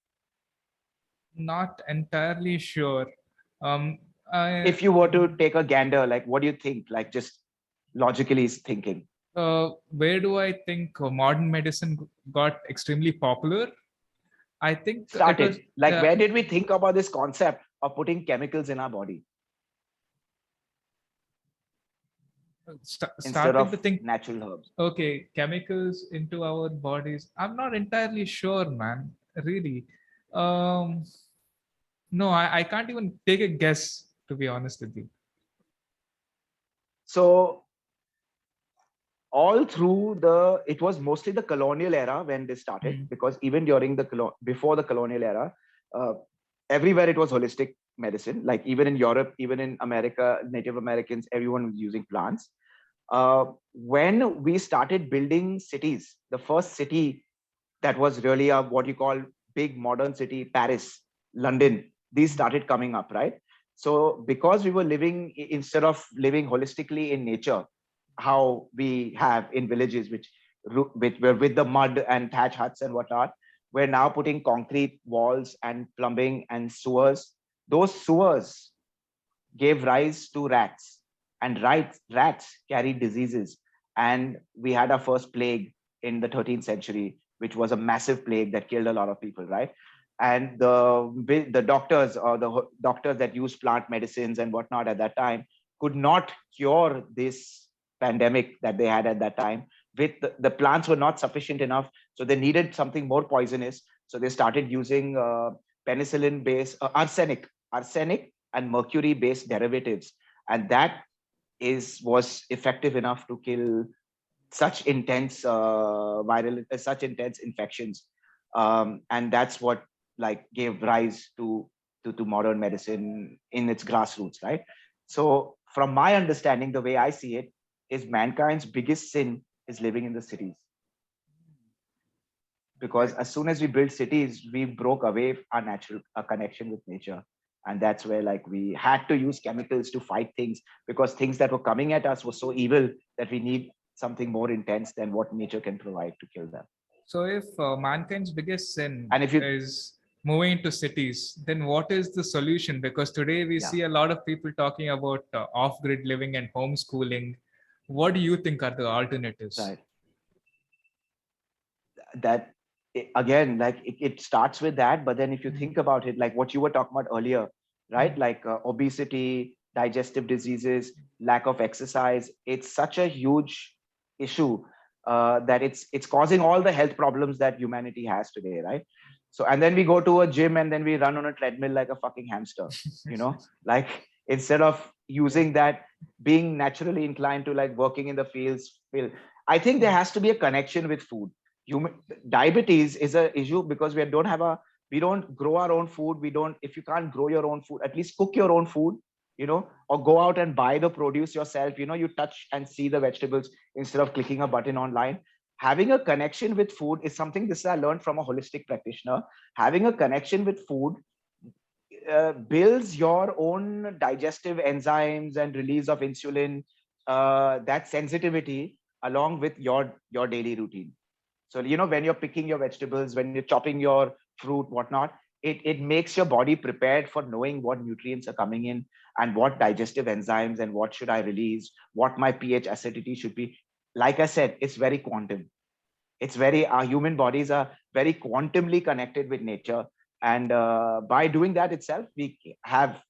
Not entirely sure. Um, If you were to take a gander, like, what do you think? Like, just logically thinking. where do I think modern medicine got extremely popular? I think it was Started. Like, where did we think about this concept of putting chemicals in our body instead starting of to think. natural herbs? Okay, chemicals into our bodies. I'm not entirely sure, man. Really. Um, no, I can't even take a guess, to be honest with you. So all through it was mostly the colonial era when they started, because even during before the colonial era, uh, everywhere it was holistic medicine. Like, even in Europe, even in America, Native Americans, everyone was using plants. When we started building cities, the first city that was really a, what you call, big modern city, Paris, London, these started coming up, right? So because we were living, instead of living holistically in nature, how we have in villages, which were with the mud and thatch huts and whatnot, we're now putting concrete walls and plumbing and sewers. Those sewers gave rise to rats, and rats carried diseases. And we had our first plague in the 13th century, which was a massive plague that killed a lot of people, right? And the doctors, or the doctors that used plant medicines and whatnot at that time, could not cure this pandemic that they had at that time. With the plants were not sufficient enough, so they needed something more poisonous. So they started using penicillin based arsenic and mercury-based derivatives, and that was effective enough to kill such intense such intense infections, and that's what like gave rise to modern medicine in its grassroots, right? So, from my understanding, the way I see it is mankind's biggest sin is living in the cities, because Right. as soon as we built cities, we broke away our natural connection with nature. And that's where like we had to use chemicals to fight things, because things that were coming at us were so evil that we need something more intense than what nature can provide to kill them. So if mankind's biggest sin And if you, is moving into cities, then what is the solution? Because today we yeah, see a lot of people talking about off-grid living and homeschooling. What do you think are the alternatives? right, that again, like it starts with that. But then if you think about it, like what you were talking about earlier, right? Like obesity, digestive diseases, lack of exercise, it's such a huge issue that it's causing all the health problems that humanity has today, right? So, and then we go to a gym and then we run on a treadmill like a fucking hamster, you know, like instead of Yeah. using that, being naturally inclined to like working in the fields. I think there has to be a connection with food. Human diabetes is an issue because we don't grow our own food. We don't, if you can't grow your own food, at least cook your own food, you know, or go out and buy the produce yourself. You know, you touch and see the vegetables instead of clicking a button online. Having a connection with food is something, this I learned from a holistic practitioner. Having a connection with food builds your own digestive enzymes and release of insulin, that sensitivity along with your daily routine. So, you know, when you're picking your vegetables, when you're chopping your fruit, whatnot, it makes your body prepared for knowing what nutrients are coming in and what digestive enzymes and what should I release, what my pH acidity should be. Like I said, it's very quantum. It's very, our human bodies are very quantumly connected with nature. And by doing that itself, we have,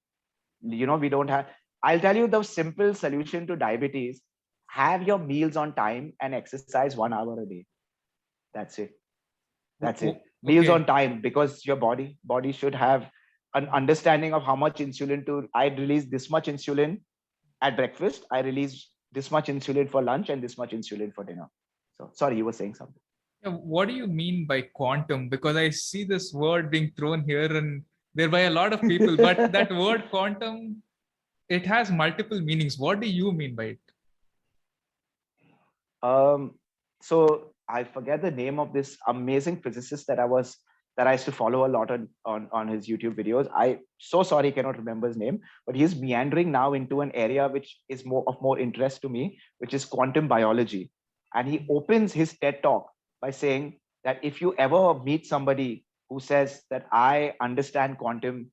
you know, we don't have, I'll tell you the simple solution to diabetes: have your meals on time and exercise 1 hour a day. That's it. That's it. Meals on Okay. time, because your body should have an understanding of how much insulin to. I release this much insulin at breakfast. I release this much insulin for lunch and this much insulin for dinner. So sorry, you were saying something. Yeah, what do you mean by quantum? Because I see this word being thrown here and there by a lot of people, but that word quantum, it has multiple meanings. What do you mean by it? um, so I forget the name of this amazing physicist that I used to follow a lot on his YouTube videos. I so sorry cannot remember his name, but he's meandering now into an area which is more interest to me, which is quantum biology. And he opens his TED talk by saying that if you ever meet somebody who says that I understand quantum,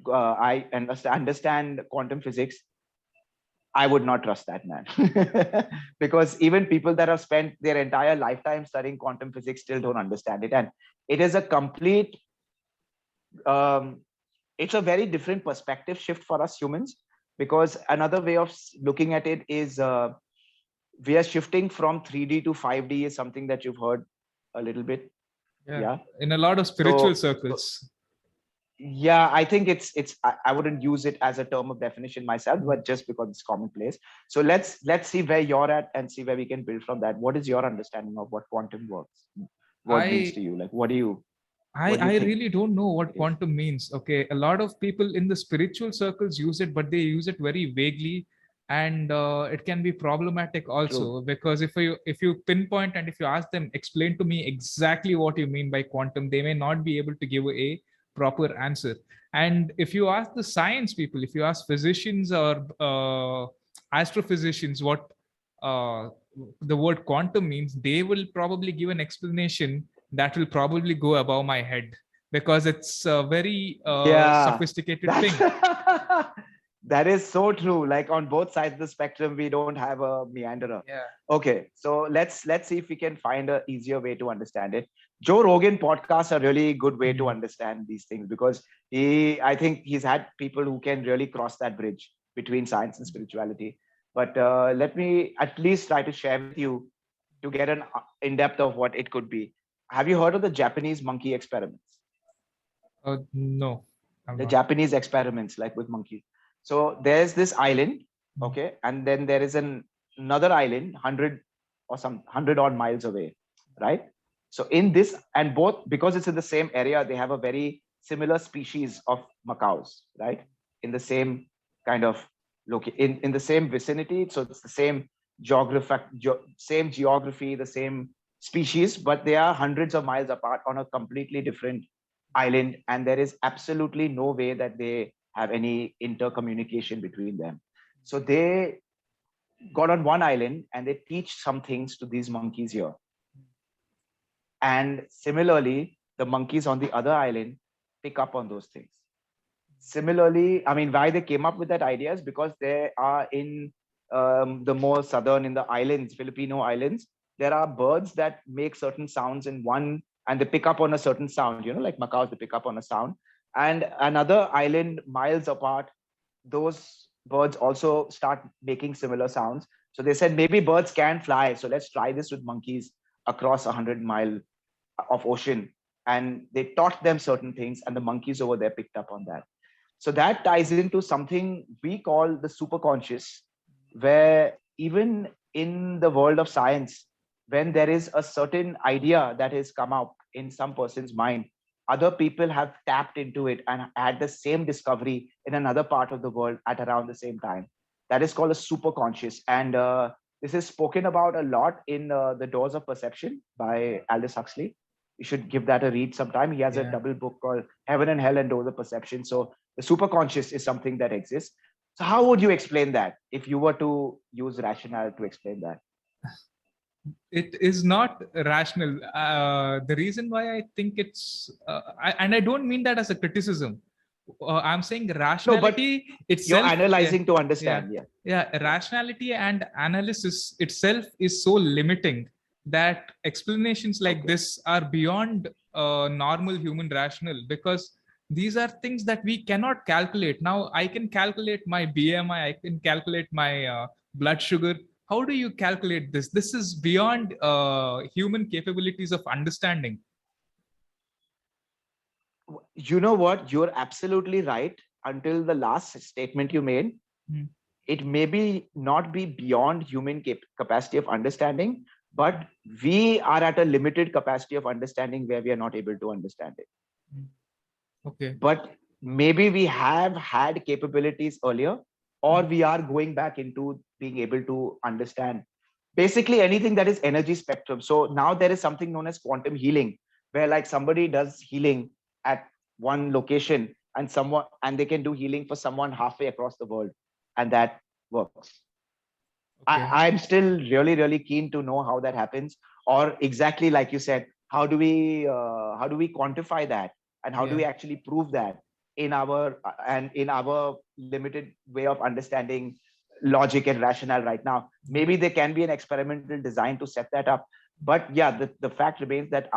understand quantum physics, I would not trust that man. Because even people that have spent their entire lifetime studying quantum physics still don't understand it. And it is a complete, um, it's a very different perspective shift for us humans. Because another way of looking at it is we are shifting from 3D to 5D, is something that you've heard a little bit. Yeah, Yeah. in a lot of spiritual So circles. yeah, I think it's I wouldn't use it as a term of definition myself, but just because it's commonplace. So let's see where you're at and see where we can build from that. What is your understanding of what quantum works, what means I to you? Like I what do you I think really don't know what is quantum means. Okay, a lot of people in the spiritual circles use it, but they use it very vaguely, and it can be problematic true? also because if you pinpoint and if you ask them explain to me exactly what you mean by quantum, they may not be able to give a proper answer. And if you ask the science people, if you ask physicians or astrophysicians what uh, the word quantum means, they will probably give an explanation that will probably go above my head because it's a very Yeah, sophisticated that's thing. that is so true. Like on both sides of the spectrum, we don't have a meanderer. Yeah. Okay, so let's see if we can find a easier way to understand it. Joe Rogan podcasts are really good way to Mhm. understand these things, because I think he's had people who can really cross that bridge between science and spirituality. But let me at least try to share with you to get an in depth of what it could be. Have you heard of the Japanese monkey experiments? No. I'm the not. Japanese experiments, like with monkeys. So there's this island, okay, and then there is another island, 100 or some 100 odd miles away, right? So in this, and both, because it's in the same area, they have a very similar species of macaws, right? In the same kind of in the same vicinity. So it's the same same geography, the same species, but they are hundreds of miles apart on a completely different island, and there is absolutely no way that they have any intercommunication between them. So they got on one island and they teach some things to these monkeys here, and similarly the monkeys on the other island pick up on those things. Similarly, I mean, why they came up with that idea is because they are in the more southern, in the islands, Filipino islands, there are birds that make certain sounds in one, and they pick up on a certain sound, like macaws, they pick up on a sound. And another island miles apart, those birds also start making similar sounds. So they said maybe birds can fly. So let's try this with monkeys across 100 mile of ocean. And they taught them certain things, and the monkeys over there picked up on that. So that ties into something we call the superconscious, where even in the world of science, when there is a certain idea that has come up in some person's mind, other people have tapped into it and had the same discovery in another part of the world at around the same time. That is called a superconscious. And this is spoken about a lot in The Doors of Perception by Aldous Huxley. You should give that a read sometime. He has a Yeah. double book called Heaven and Hell and Doors of Perception. So the superconscious is something that exists. So how would you explain that if you were to use rationale to explain that? It is not rational. The reason why I think and I don't mean that as a criticism. I'm saying No, but rationality you're itself. Yeah, analyzing to yeah, understand. Yeah. yeah. Rationality and analysis itself is so limiting that explanations like Okay. this are beyond normal human rational, because these are things that we cannot calculate. Now, I can calculate my BMI, I can calculate my blood sugar. How do you calculate this? This is beyond human capabilities of understanding. You know what? You're absolutely right until the last statement you made. Hmm. It may be not be beyond human capacity of understanding, but we are at a limited capacity of understanding where we are not able to understand it. Okay. But maybe we have had capabilities earlier, or we are going back into being able to understand basically anything that is energy spectrum. So now there is something known as quantum healing, where like somebody does healing at one location, and they can do healing for someone halfway across the world, and that works. Okay. I'm still really, really keen to know how that happens, or exactly like you said, how do we quantify that, and how do Yeah. we actually prove that in our limited way of understanding logic and rationale right now. Maybe there can be an experimental design to set that up, but yeah, the fact remains that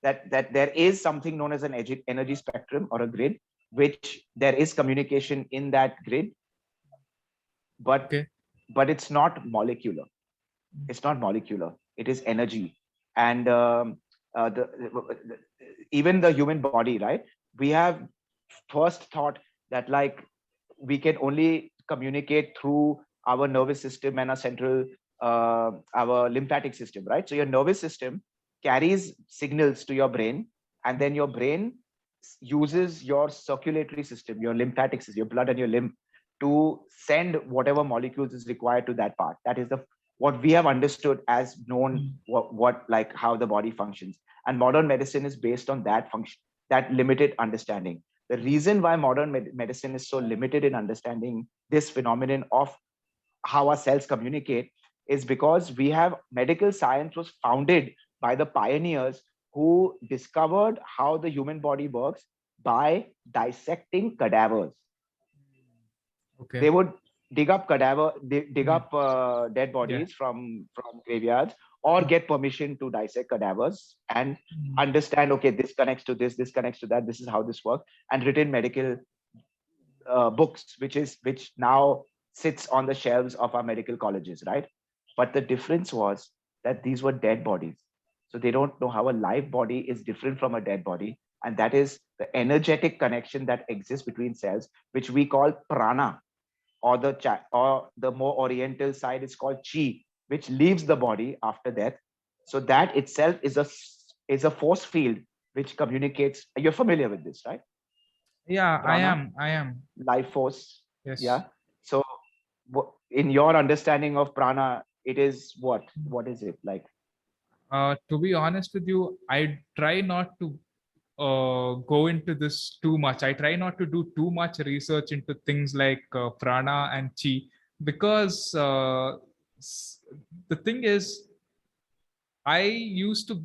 that there is something known as an energy spectrum or a grid, which there is communication in that grid, but Okay. it's not molecular. It's not molecular. It is energy. And even the human body, right? We have first thought that like we can only communicate through our nervous system and our lymphatic system, right? So your nervous system carries signals to your brain, and then your brain uses your circulatory system, your lymphatic system, your blood and your lymph, to send whatever molecules is required to that part. That is the what we have understood as known, what like how the body functions. And modern medicine is based on that function, that limited understanding. The reason why modern medicine is so limited in understanding this phenomenon of how our cells communicate is because we have medical science was founded by the pioneers who discovered how the human body works by dissecting cadavers. Okay. They would dig Mm. up dead Yeah. bodies from graveyards, or get permission to dissect cadavers and Mm. understand, okay, this connects to this connects to that, this is how this works, and written medical books, which now sits on the shelves of our medical colleges, right? But the difference was that these were dead bodies, so they don't know how a live body is different from a dead body, and that is the energetic connection that exists between cells, which we call prana, or the more oriental side is called chi, which leaves the body after death. So that itself is a force field which communicates. You're familiar with this, right? Yeah, Prana, I am. life force. Yes. Yeah. So in your understanding of prana, it is what is it like? To be honest with you, I try not to go into this too much. I try not to do too much research into things like prana and chi, because the thing is, I used to.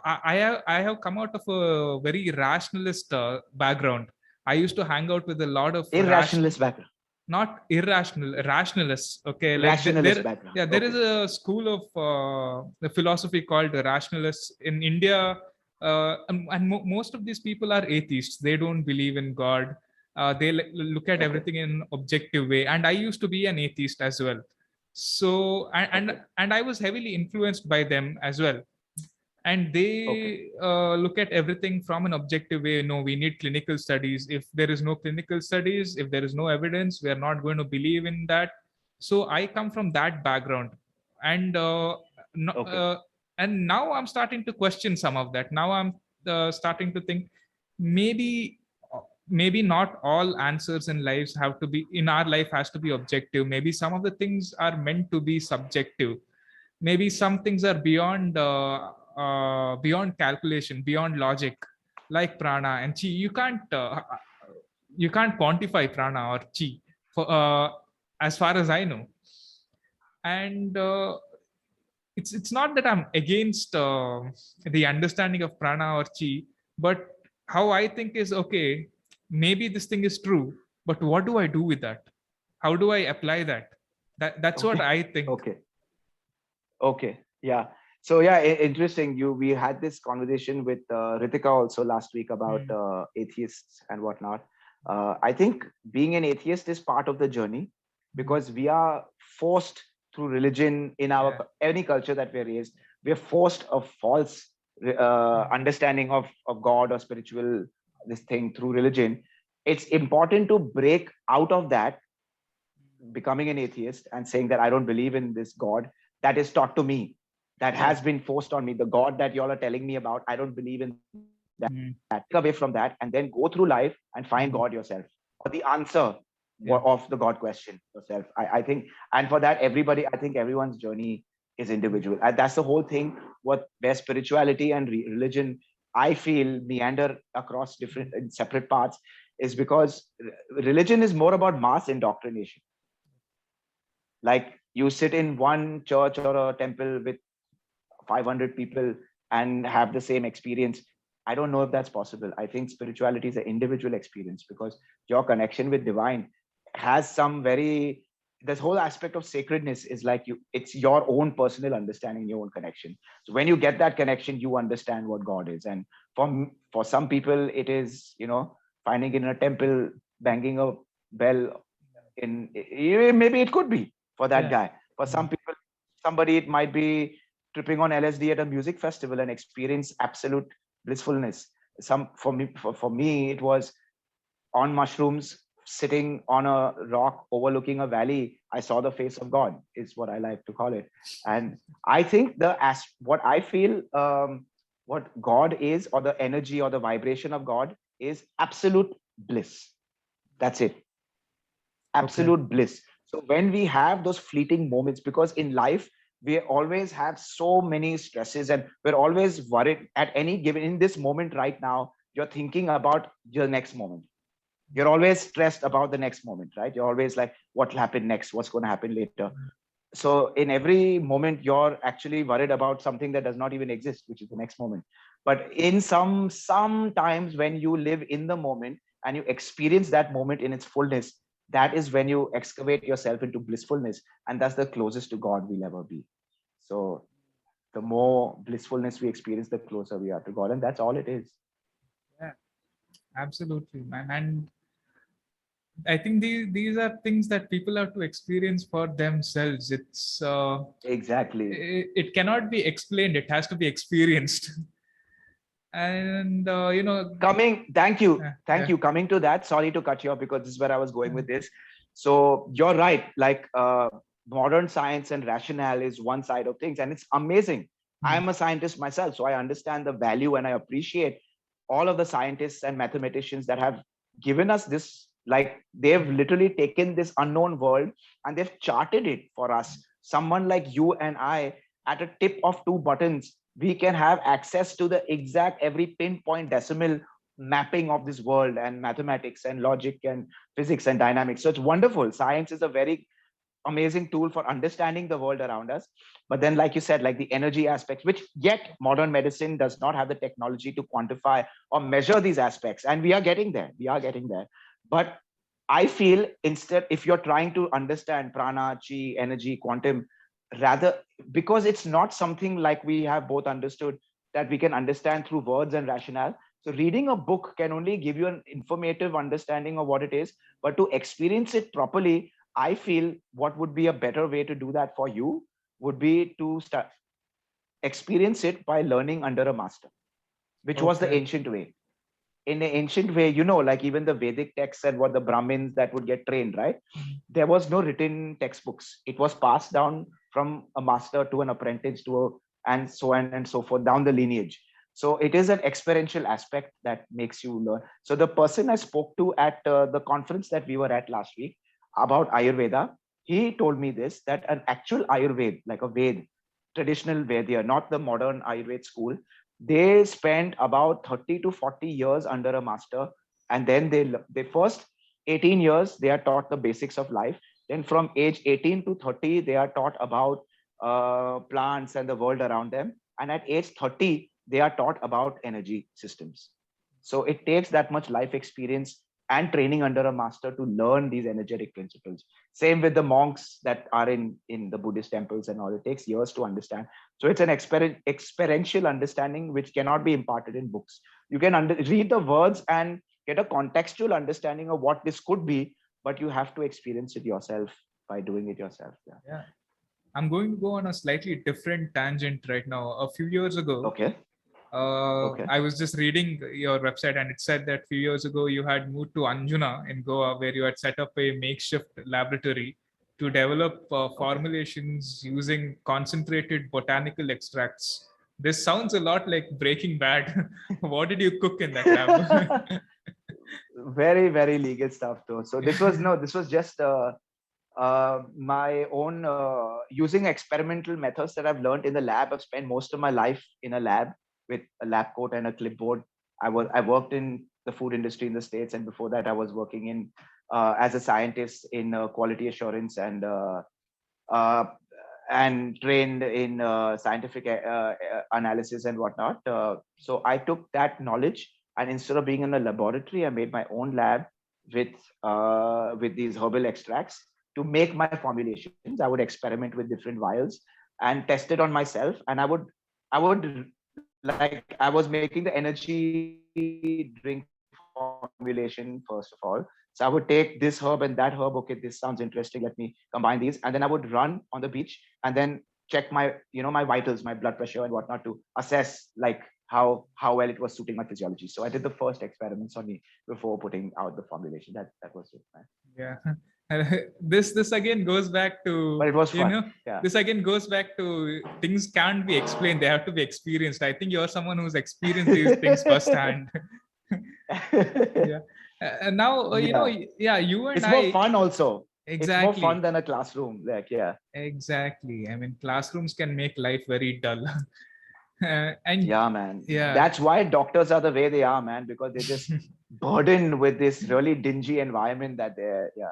I have come out of a very rationalist background. I used to hang out with a lot of Irrationalist background. not irrational, rationalists. Okay, like Rationalist there, background. yeah, there is Okay. a school of the philosophy called rationalists in India, and most of these people are atheists. They don't believe in God. They look at Okay. everything in an objective way. And I used to be an atheist as well. So Okay. and I was heavily influenced by them as well, and Okay. they look at everything from an objective way. No, we need clinical studies. If there is no clinical studies, if there is no evidence, we are not going to believe in that. So I come from that background, and no, Okay. and now I'm starting to question some of that. Now I'm starting to think, maybe maybe not all answers in lives have to be in our life has to be objective. Maybe some of the things are meant to be subjective. Maybe some things are beyond calculation, beyond logic, like prana and chi. You can't quantify prana or chi, for as far as I know. And it's not that I'm against the understanding of prana or chi, but how I think is, okay, maybe this thing is true, but what do I do with that? How do I apply that? That's what Okay. I think. Okay. Okay. Yeah. So yeah, interesting. We had this conversation with Ritika also last week about Hmm. atheists and whatnot. I think being an atheist is part of the journey, Hmm. because we are forced through religion in Yeah. any culture that we're raised. We are forced a false Hmm. understanding of God or spiritual this thing through religion. It's important to break out of that, becoming an atheist and saying that I don't believe in this God that is taught to me, that Yeah. has been forced on me. The God that y'all are telling me about, I don't believe in that. Hmm. Take away from that and then go through life and find Hmm. God yourself, or the answer Yeah. of the God question yourself. I think, and for that, I think everyone's journey is individual. And that's the whole thing. Where spirituality and religion, I feel, meander across different separate paths, is because religion is more about mass indoctrination. Like you sit in one church or a temple with 500 people and have the same experience. I don't know if that's possible. I think spirituality is an individual experience, because your connection with divine has some very, this whole aspect of sacredness is like it's your own personal understanding, your own connection. So when you get that connection, you understand what God is. And for some people it is, finding in a temple, banging a bell in, maybe it could be for that Yeah. guy. For Hmm. some people, somebody, it might be tripping on LSD at a music festival and experience absolute blissfulness. For me it was on mushrooms, sitting on a rock overlooking a valley. I saw the face of God, is what I like to call it. And I think what I feel, what God is, or the energy or the vibration of God, is absolute bliss. That's it. Okay. Absolute bliss. So when we have those fleeting moments, because in life we always have so many stresses and we're always worried at any given, in this moment right now, you're thinking about your next moment. You're always stressed about the next moment, right? You're always like, what will happen next? What's going to happen later? So in every moment, you're actually worried about something that does not even exist, which is the next moment. But in sometimes when you live in the moment and you experience that moment in its fullness, that is when you excavate yourself into blissfulness, and that's the closest to God we'll ever be. So the more blissfulness we experience, the closer we are to God, and that's all it is. Yeah, absolutely, man. And I think these are things that people have to experience for themselves. Exactly. It cannot be explained. It has to be experienced. And Thank you. yeah. Coming to that, sorry to cut you off because this is where I was going with this. So you're right. Like modern science and rationale is one side of things, and it's amazing. I'm a scientist myself, so I understand the value and I appreciate all of the scientists and mathematicians that have given us this. Like they've literally taken this unknown world and they've charted it for us. Someone like you and I, at a tip of two buttons, we can have access to the exact every pinpoint decimal mapping of this world and mathematics and logic and physics and dynamics. So it's wonderful. Science is a very amazing tool for understanding the world around us. But then, like you said, like the energy aspects, which yet modern medicine does not have the technology to quantify or measure these aspects. And we are getting there. But I feel instead, if you're trying to understand prana, chi, energy, quantum, rather, because it's not something like we have both understood that we can understand through words and rationale. So reading a book can only give you an informative understanding of what it is, but to experience it properly, I feel what would be a better way to do that for you would be to start experience it by learning under a master, which was the Okay. ancient way. In the ancient way, like even the Vedic texts and what the Brahmins that would get trained, right? There was no written textbooks. It was passed down from a master to an apprentice and so on and so forth down the lineage. So it is an experiential aspect that makes you learn. So the person I spoke to at the conference that we were at last week about Ayurveda, he told me this, that an actual Ayurveda, like a Ved, traditional Vedya, not the modern Ayurveda school, they spend about 30 to 40 years under a master, and then they first 18 years they are taught the basics of life. Then from age 18 to 30 they are taught about plants and the world around them, and at age 30 they are taught about energy systems. So it takes that much life experience and training under a master to learn these energetic principles. Same with the monks that are in the Buddhist temples and all. It takes years to understand. So it's an experiential understanding which cannot be imparted in books. You can read the words and get a contextual understanding of what this could be, but you have to experience it yourself by doing it yourself. Yeah. I'm going to go on a slightly different tangent right now. A few years ago, Okay. I was just reading your website, and it said that a few years ago you had moved to Anjuna in Goa, where you had set up a makeshift laboratory to develop formulations using concentrated botanical extracts. This sounds a lot like Breaking Bad. What did you cook in that lab? Very, very legal stuff though. So this was just my own using experimental methods that I've learned in the lab. I've spent most of my life in a lab with a lab coat and a clipboard. I worked in the food industry in the States, and before that I was working in as a scientist in quality assurance uh, and trained in scientific analysis and whatnot. So I took that knowledge, and instead of being in a laboratory, I made my own lab with these herbal extracts to make my formulations. I would experiment with different vials and test it on myself, and I would like I was making the energy drink formulation first of all. So I would take this herb and that herb. Okay, this sounds interesting. Let me combine these, and then I would run on the beach and then check my vitals, my blood pressure and whatnot to assess like how well it was suiting my physiology. So I did the first experiments on me before putting out the formulation. That was it, man. Yeah. This again goes back to, But it was fun. Yeah. this again goes back to things can't be explained, they have to be experienced. I think you're someone who's experienced these things firsthand. Yeah. And now you and It's more I. fun also. It's more fun Exactly. than a classroom. Like, yeah. Exactly. I mean, classrooms can make life very dull. And Yeah, man. yeah. That's why doctors are the way they are, man, because they're just burdened with this really dingy environment that they're, yeah.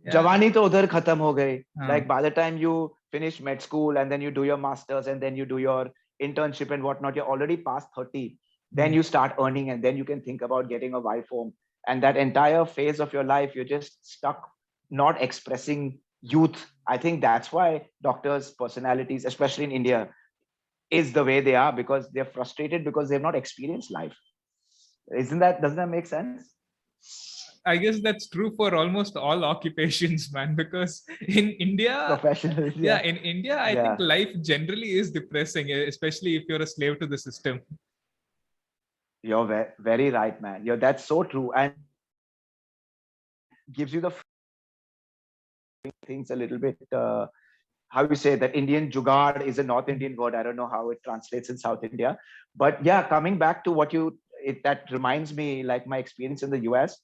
Jawani to udhar khatam ho gayi. Like by the time you finish med school and then you do your masters and then you do your internship and whatnot, you're already past 30. Then you start earning and then you can think about getting a wife home. And that entire phase of your life, you're just stuck not expressing youth. I think that's why doctors' personalities, especially in India, is the way they are, because they're frustrated because they've not experienced life. Doesn't that make sense? I guess that's true for almost all occupations, man, because in India, Professionals, in India, I think life generally is depressing, especially if you're a slave to the system. You're very right, man. That's so true, and gives you the things a little bit. How you say that Indian jugaad is a North Indian word. I don't know how it translates in South India, but yeah, coming back to what that reminds me like my experience in the US.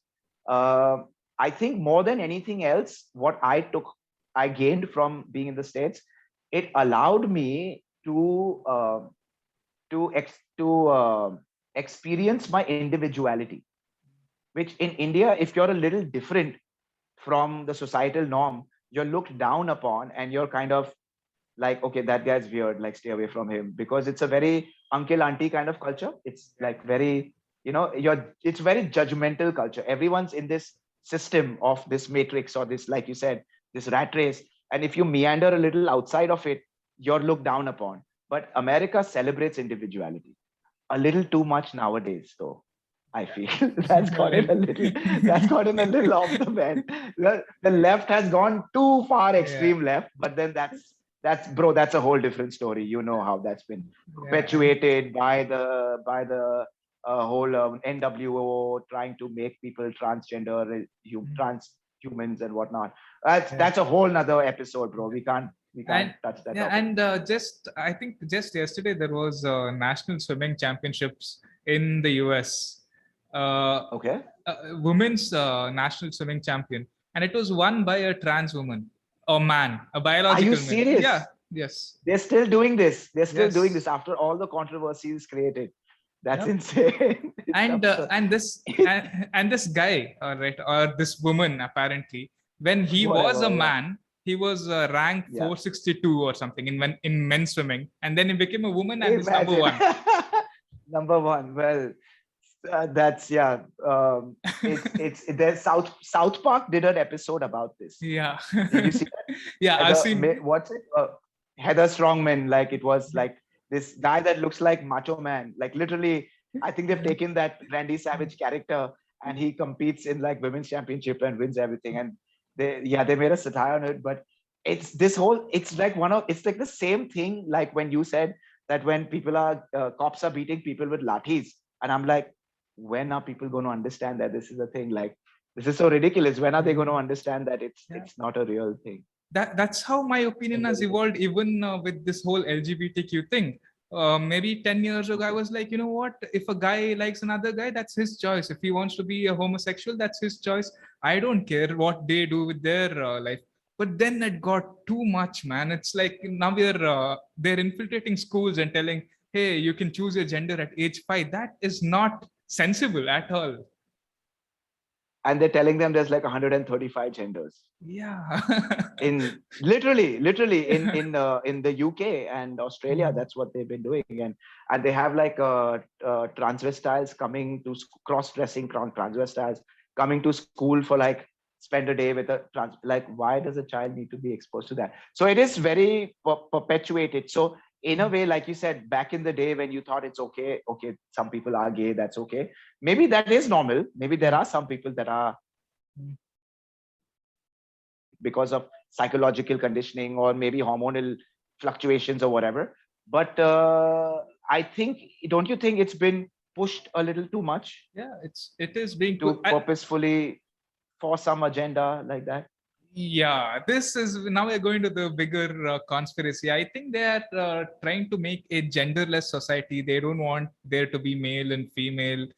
Uh, I think more than anything else, what I gained from being in the States, it allowed me to experience my individuality, which in India, if you're a little different from the societal norm, you're looked down upon and you're kind of like, okay, that guy's weird, like stay away from him, because it's a very uncle auntie kind of culture. It's like very, it's very judgmental culture. Everyone's in this system of this matrix, or this, like you said, this rat race. And if you meander a little outside of it, you're looked down upon. But America celebrates individuality a little too much nowadays, though. I feel that's gotten a little off the bend. The left has gone too far Yeah. extreme left, but then that's a whole different story. You know how that's been Yeah. perpetuated by the whole NWO trying to make people transgender, transhumans and whatnot. That's a whole nother episode, bro. We can't touch that Yeah, topic. and I think just yesterday there was national swimming championships in the US. Okay. Women's national swimming champion, and it was won by a trans woman, a man, a biological Are you man. serious? Yeah, yes. They're still doing this. They're still doing Yes. this after all the controversies created. That's Yep. insane. And this guy, right, or this woman, apparently, when he was a Whatever, yeah. man, he was ranked Yeah. 462 or something in men's swimming, and then he became a woman and is number Imagine. one. Number one. Well, that's yeah. There's South Park did an episode about this. Yeah. Did you see that? Yeah, I've seen. What's it? Heather Strongman. Like it was like this guy that looks like Macho Man. Like literally, I think they've taken that Randy Savage character and he competes in like women's championship and wins everything. And they made a satire on it. But it's like the same thing like when you said that when cops are beating people with lathis, and I'm like, when are people going to understand that this is a thing? Like, this is so ridiculous. When are they going to understand that it's not a real thing? That's how my opinion has evolved, even with this whole LGBTQ thing. Maybe 10 years ago, I was like, you know what? If a guy likes another guy, that's his choice. If he wants to be a homosexual, that's his choice. I don't care what they do with their life. But then it got too much, man. It's like now they're infiltrating schools and telling, hey, you can choose your gender at age 5. That is not sensible at all. And they're telling them there's like 135 genders. Yeah. in literally in the UK and Australia, that's what they've been doing, and they have like transvestites coming to cross-dressing transvestites coming to school for like spend a day with a trans. Like, why does a child need to be exposed to that? So it is very perpetuated. So in a way, like you said, back in the day when you thought it's okay, some people are gay, that's okay. Maybe that is normal. Maybe there are some people that are because of psychological conditioning or maybe hormonal fluctuations or whatever. But I think, don't you think it's been pushed a little too much? Yeah, it is being purposefully for some agenda like that. Yeah, this is now we're going to the bigger conspiracy. I think they are trying to make a genderless society. They don't want there to be male and female.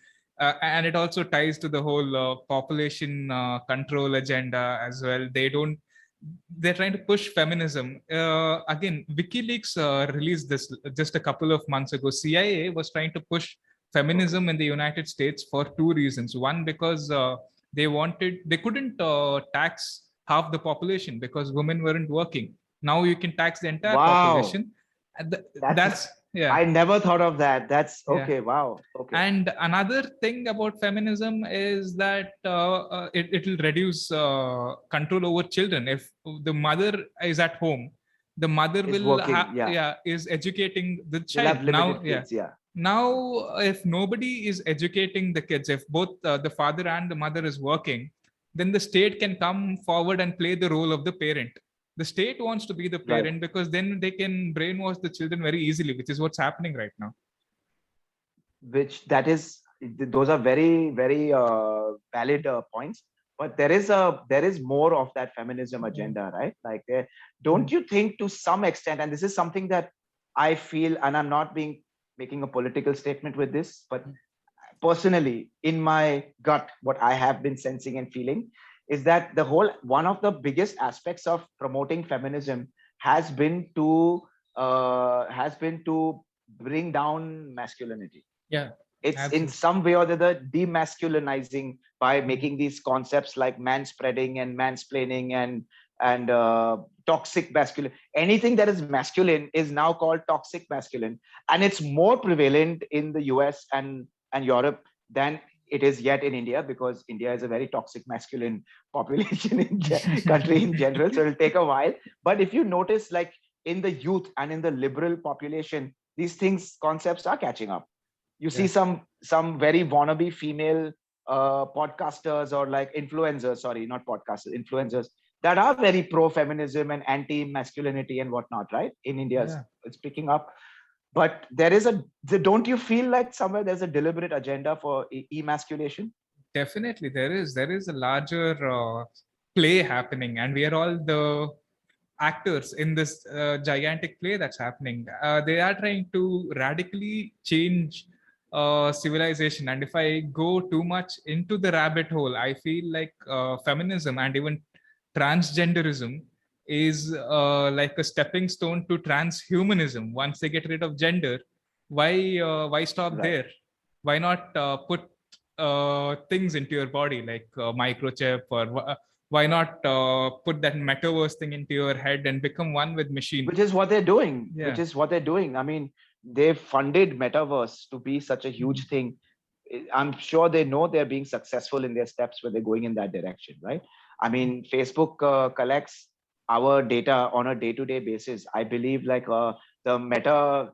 And it also ties to the whole population control agenda as well. They're trying to push feminism. Again, WikiLeaks released this just a couple of months ago. CIA was trying to push feminism in the United States for two reasons. One, because they couldn't tax half the population because women weren't working. Now you can tax the entire population. That's yeah. I never thought of that. That's okay. Yeah. Wow. Okay. And another thing about feminism is that it will reduce control over children. If the mother is at home, the mother is educating the child. Now, kids, Now, if nobody is educating the kids, if both the father and the mother is working, then the state can come forward and play the role of the parent. The state wants to be the parent because then they can brainwash the children very easily, which is what's happening right now. Which that is those are very, very valid points. But there is more of that feminism agenda, right? Like, don't you think to some extent, and this is something that I feel, and I'm not making a political statement with this, but personally, in my gut, what I have been sensing and feeling is that one of the biggest aspects of promoting feminism has been to bring down masculinity. Yeah, It's in absolutely. some way or the other demasculinizing by making these concepts like manspreading and mansplaining and toxic masculine. Anything that is masculine is now called toxic masculine, and it's more prevalent in the US and Europe than it is yet in India, because India is a very toxic masculine population country in general. So it'll take a while. But if you notice, like in the youth and in the liberal population, these things concepts are catching up. You see Yeah, some very wannabe female podcasters or like influencers, sorry, not podcasters, influencers, that are very pro feminism and anti masculinity and whatnot, right? In India, yeah. it's picking up. But don't you feel like somewhere there's a deliberate agenda for emasculation? Definitely, there is a larger play happening, and we are all the actors in this gigantic play that's happening. They are trying to radically change civilization, and if I go too much into the rabbit hole, I feel like feminism and even transgenderism is like a stepping stone to transhumanism. Once they get rid of gender, why stop Right. there? Why not put things into your body like microchip, or why not put that metaverse thing into your head and become one with machine? Which is what they're doing. Yeah. I mean, they've funded metaverse to be such a Mhm. huge thing. I'm sure they know they're being successful in their steps when they're going in that direction, right? I mean, Facebook collects our data on a day-to-day basis. I believe like the meta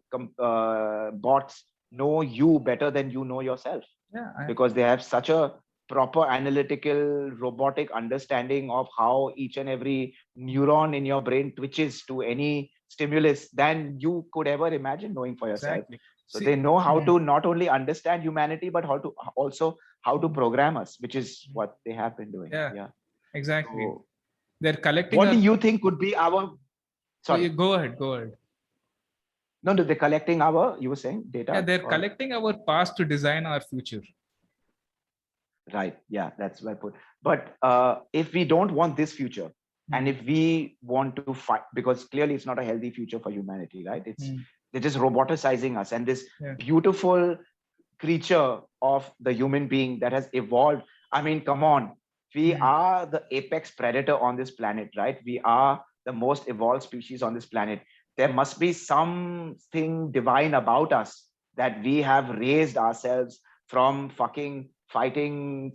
bots know you better than you know yourself, Yeah, because they have such a proper analytical robotic understanding of how each and every neuron in your brain twitches to any stimulus than you could ever imagine knowing for yourself. exactly. So See, they know how mm, to not only understand humanity, but how to program us, which is what they have been doing. yeah, Yeah. exactly. So They're collecting what do our. you think could be our, Oh, sorry, you go ahead, go ahead. no, they're collecting our, you were saying, Yeah, data, they're or collecting our past to design our future. right. Yeah, that's well put. But if we don't want this future, and Mm, if we want to fight, because clearly it's not a healthy future for humanity, right? mm, They're just roboticizing us, and this yeah, beautiful creature of the human being that has evolved. I mean, come on, we mm, are the apex predator on this planet, right? We are the most evolved species on this planet. There must be something divine about us, that we have raised ourselves from fucking fighting,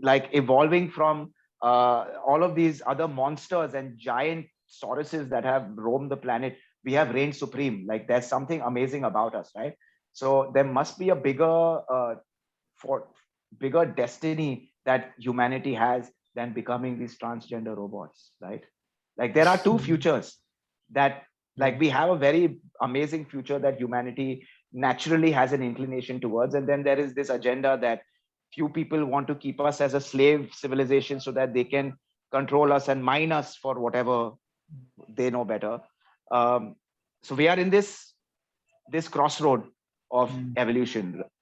like evolving from all of these other monsters and giant sauruses that have roamed the planet. We have reigned supreme. Like, there's something amazing about us, right? So there must be a for bigger destiny that humanity has than becoming these transgender robots, right? Like, there are two mm, futures that, yeah, like, we have a very amazing future that humanity naturally has an inclination towards, and then there is this agenda that few people want to keep us as a slave civilization so that they can control us and mine us for whatever they know better. um, so we are in this crossroad of mm,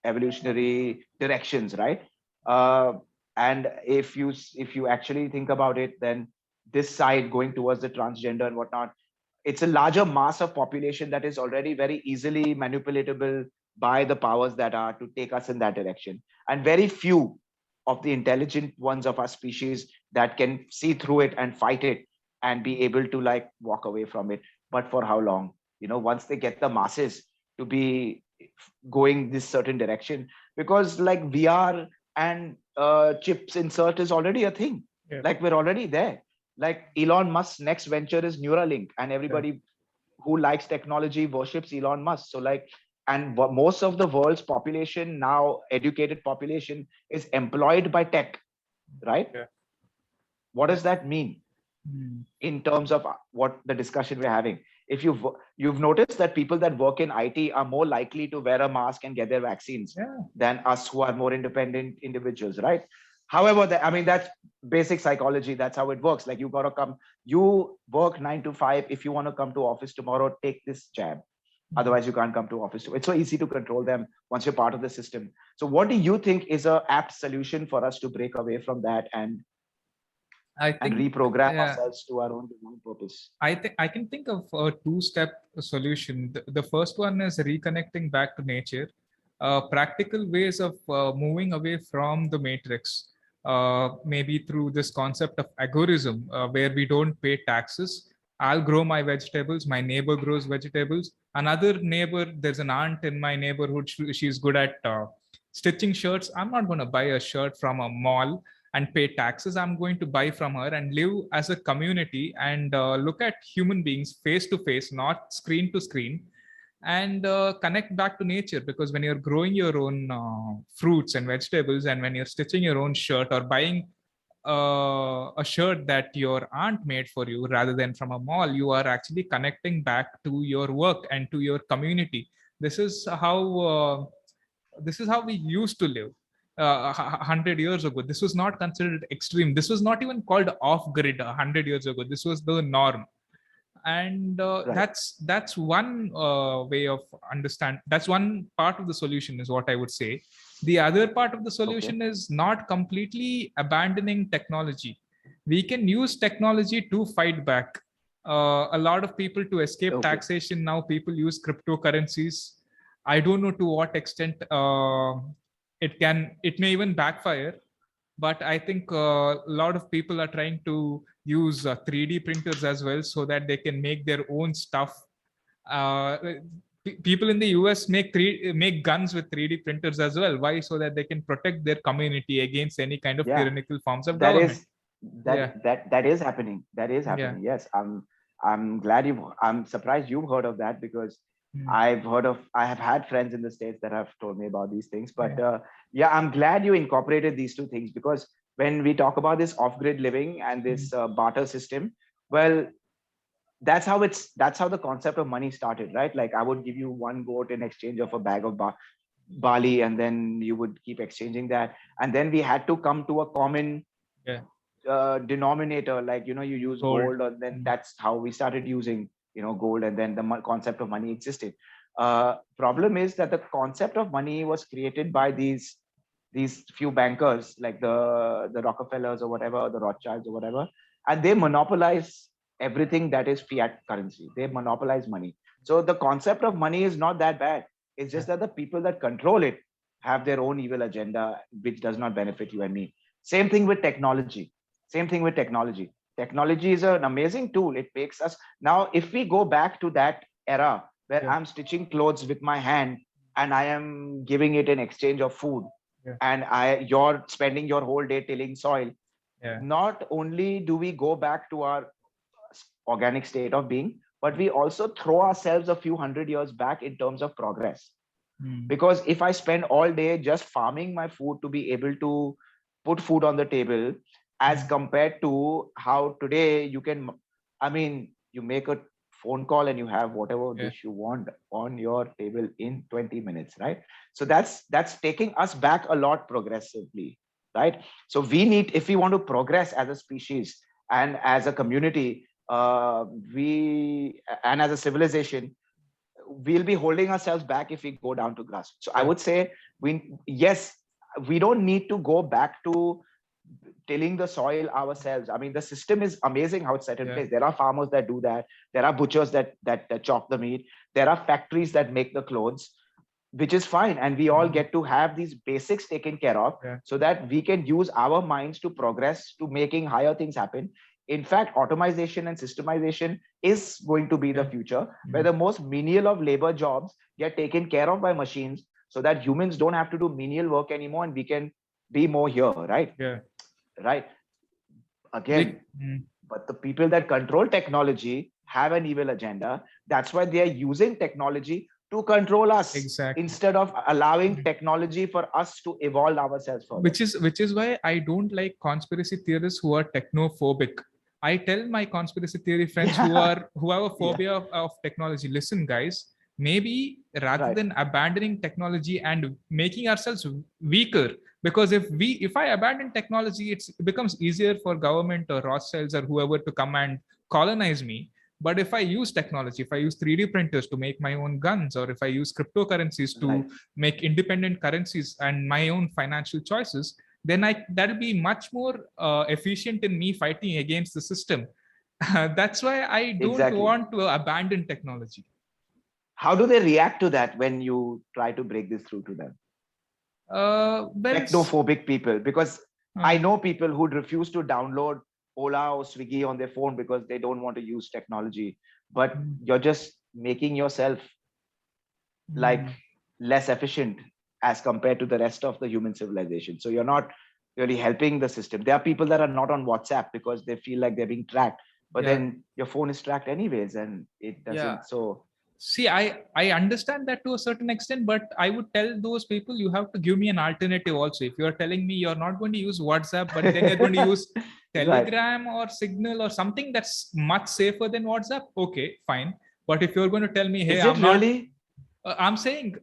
evolutionary directions, right? uh, and if you actually think about it, then this side going towards the transgender and whatnot, it's a larger mass of population that is already very easily manipulatable by the powers that are to take us in that direction, and very few of the intelligent ones of our species that can see through it and fight it and be able to like walk away from it. But for how long? Once they get the masses to be going this certain direction, because like VR and chips insert is already a thing. yeah, Like, we're already there. Like, Elon Musk's next venture is Neuralink, and yeah, everybody who likes technology worships Elon Musk. So like, and most of the world's population now, educated population, is employed by tech, right? yeah, What yeah. does that mean Mm, in terms of what the discussion we're having? if you've noticed that people that work in IT are more likely to wear a mask and get their vaccines than us who are more independent individuals, right? However, that's basic psychology. That's how it works. Like, you got to come, you work 9 to 5. If you want to come to office tomorrow, take this jab. Otherwise, you can't come to office. It's so easy to control them once you're part of the system. So what do you think is a apt solution for us to break away from that and reprogram ourselves to our own divine purpose? I can think of a two-step solution. The first one is reconnecting back to nature, practical ways of moving away from the matrix, maybe through this concept of agorism, where we don't pay taxes. I'll grow my vegetables, my neighbor grows vegetables. Another neighbor, there's an aunt in my neighborhood, she's good at stitching shirts. I'm not going to buy a shirt from a mall and pay taxes. I'm going to buy from her and live as a community and look at human beings face to face, not screen to screen, and connect back to nature. Because when you're growing your own fruits and vegetables, and when you're stitching your own shirt or buying a shirt that your aunt made for you rather than from a mall, you are actually connecting back to your work and to your community. This is how we used to live 100 years ago. This was not considered extreme. This was not even called off grid 100 years ago. This was the norm. And that's one way of understand. That's one part of the solution, is what I would say. The other part of the solution is not completely abandoning technology. We can use technology to fight back. A lot of people, to escape taxation, now people use cryptocurrencies. I don't know to what extent it may even backfire, but I think a lot of people are trying to use 3D printers as well, so that they can make their own stuff. People in the US make guns with 3D printers as well. Why? So that they can protect their community against any kind of tyrannical forms of government. That is happening. That is happening. Yes, I'm surprised you've heard of that, because I have had friends in the States that have told me about these things. But I'm glad you incorporated these two things, because when we talk about this off-grid living and this barter system, well, that's how the concept of money started, right? Like, I would give you one goat in exchange of a bag of barley, and then you would keep exchanging that. And then we had to come to a common denominator, like, you use gold, and then that's how we started using gold, and then the concept of money existed. Problem is that the concept of money was created by these few bankers, like the Rockefellers or whatever, the Rothschilds or whatever, and they monopolize everything that is fiat currency. They monopolize money. So the concept of money is not that bad. It's just that the people that control it have their own evil agenda, which does not benefit you and me. Same thing with technology. Technology is an amazing tool. It makes us, now if we go back to that era where I'm stitching clothes with my hand and I am giving it in exchange of food, and you're spending your whole day tilling soil, not only do we go back to our organic state of being, but we also throw ourselves a few hundred years back in terms of progress. Because if I spend all day just farming my food to be able to put food on the table, as compared to how today you make a phone call and you have whatever dish you want on your table in 20 minutes, right? So that's taking us back a lot progressively, right? So we need, if we want to progress as a species and as a community, and as a civilization, we'll be holding ourselves back if we go down to grass. So I would say we don't need to go back to tilling the soil ourselves. I mean, the system is amazing how it's set in place. There are farmers that do that. There are butchers that chop the meat. There are factories that make the clothes, which is fine. And we all get to have these basics taken care of so that we can use our minds to progress to making higher things happen. In fact, automation and systemization is going to be the future, where the most menial of labor jobs get taken care of by machines, so that humans don't have to do menial work anymore, and we can be more here, right? Right. Again, but the people that control technology have an evil agenda. That's why they are using technology to control us, instead of allowing technology for us to evolve ourselves further. Which is why I don't like conspiracy theorists who are technophobic. I tell my conspiracy theory friends who have a phobia of technology, listen, guys, maybe rather than abandoning technology and making ourselves weaker, because if I abandon technology, it becomes easier for government or Rothschilds or whoever to come and colonize me. But if I use technology, if I use 3D printers to make my own guns, or if I use cryptocurrencies to make independent currencies and my own financial choices, then that'll be much more efficient in me fighting against the system. That's why I don't want to abandon technology. How do they react to that when you try to break this through to them? Technophobic people, because I know people who'd refuse to download Ola or Swiggy on their phone because they don't want to use technology, but you're just making yourself like less efficient as compared to the rest of the human civilization. So you're not really helping the system. There are people that are not on WhatsApp because they feel like they're being tracked, but then your phone is tracked anyways, and it doesn't. So see, I understand that to a certain extent, but I would tell those people, you have to give me an alternative also. If you're telling me you're not going to use WhatsApp, but then you're going to use Telegram or Signal or something that's much safer than WhatsApp, okay, fine. But if you're going to tell me, hey, I'm saying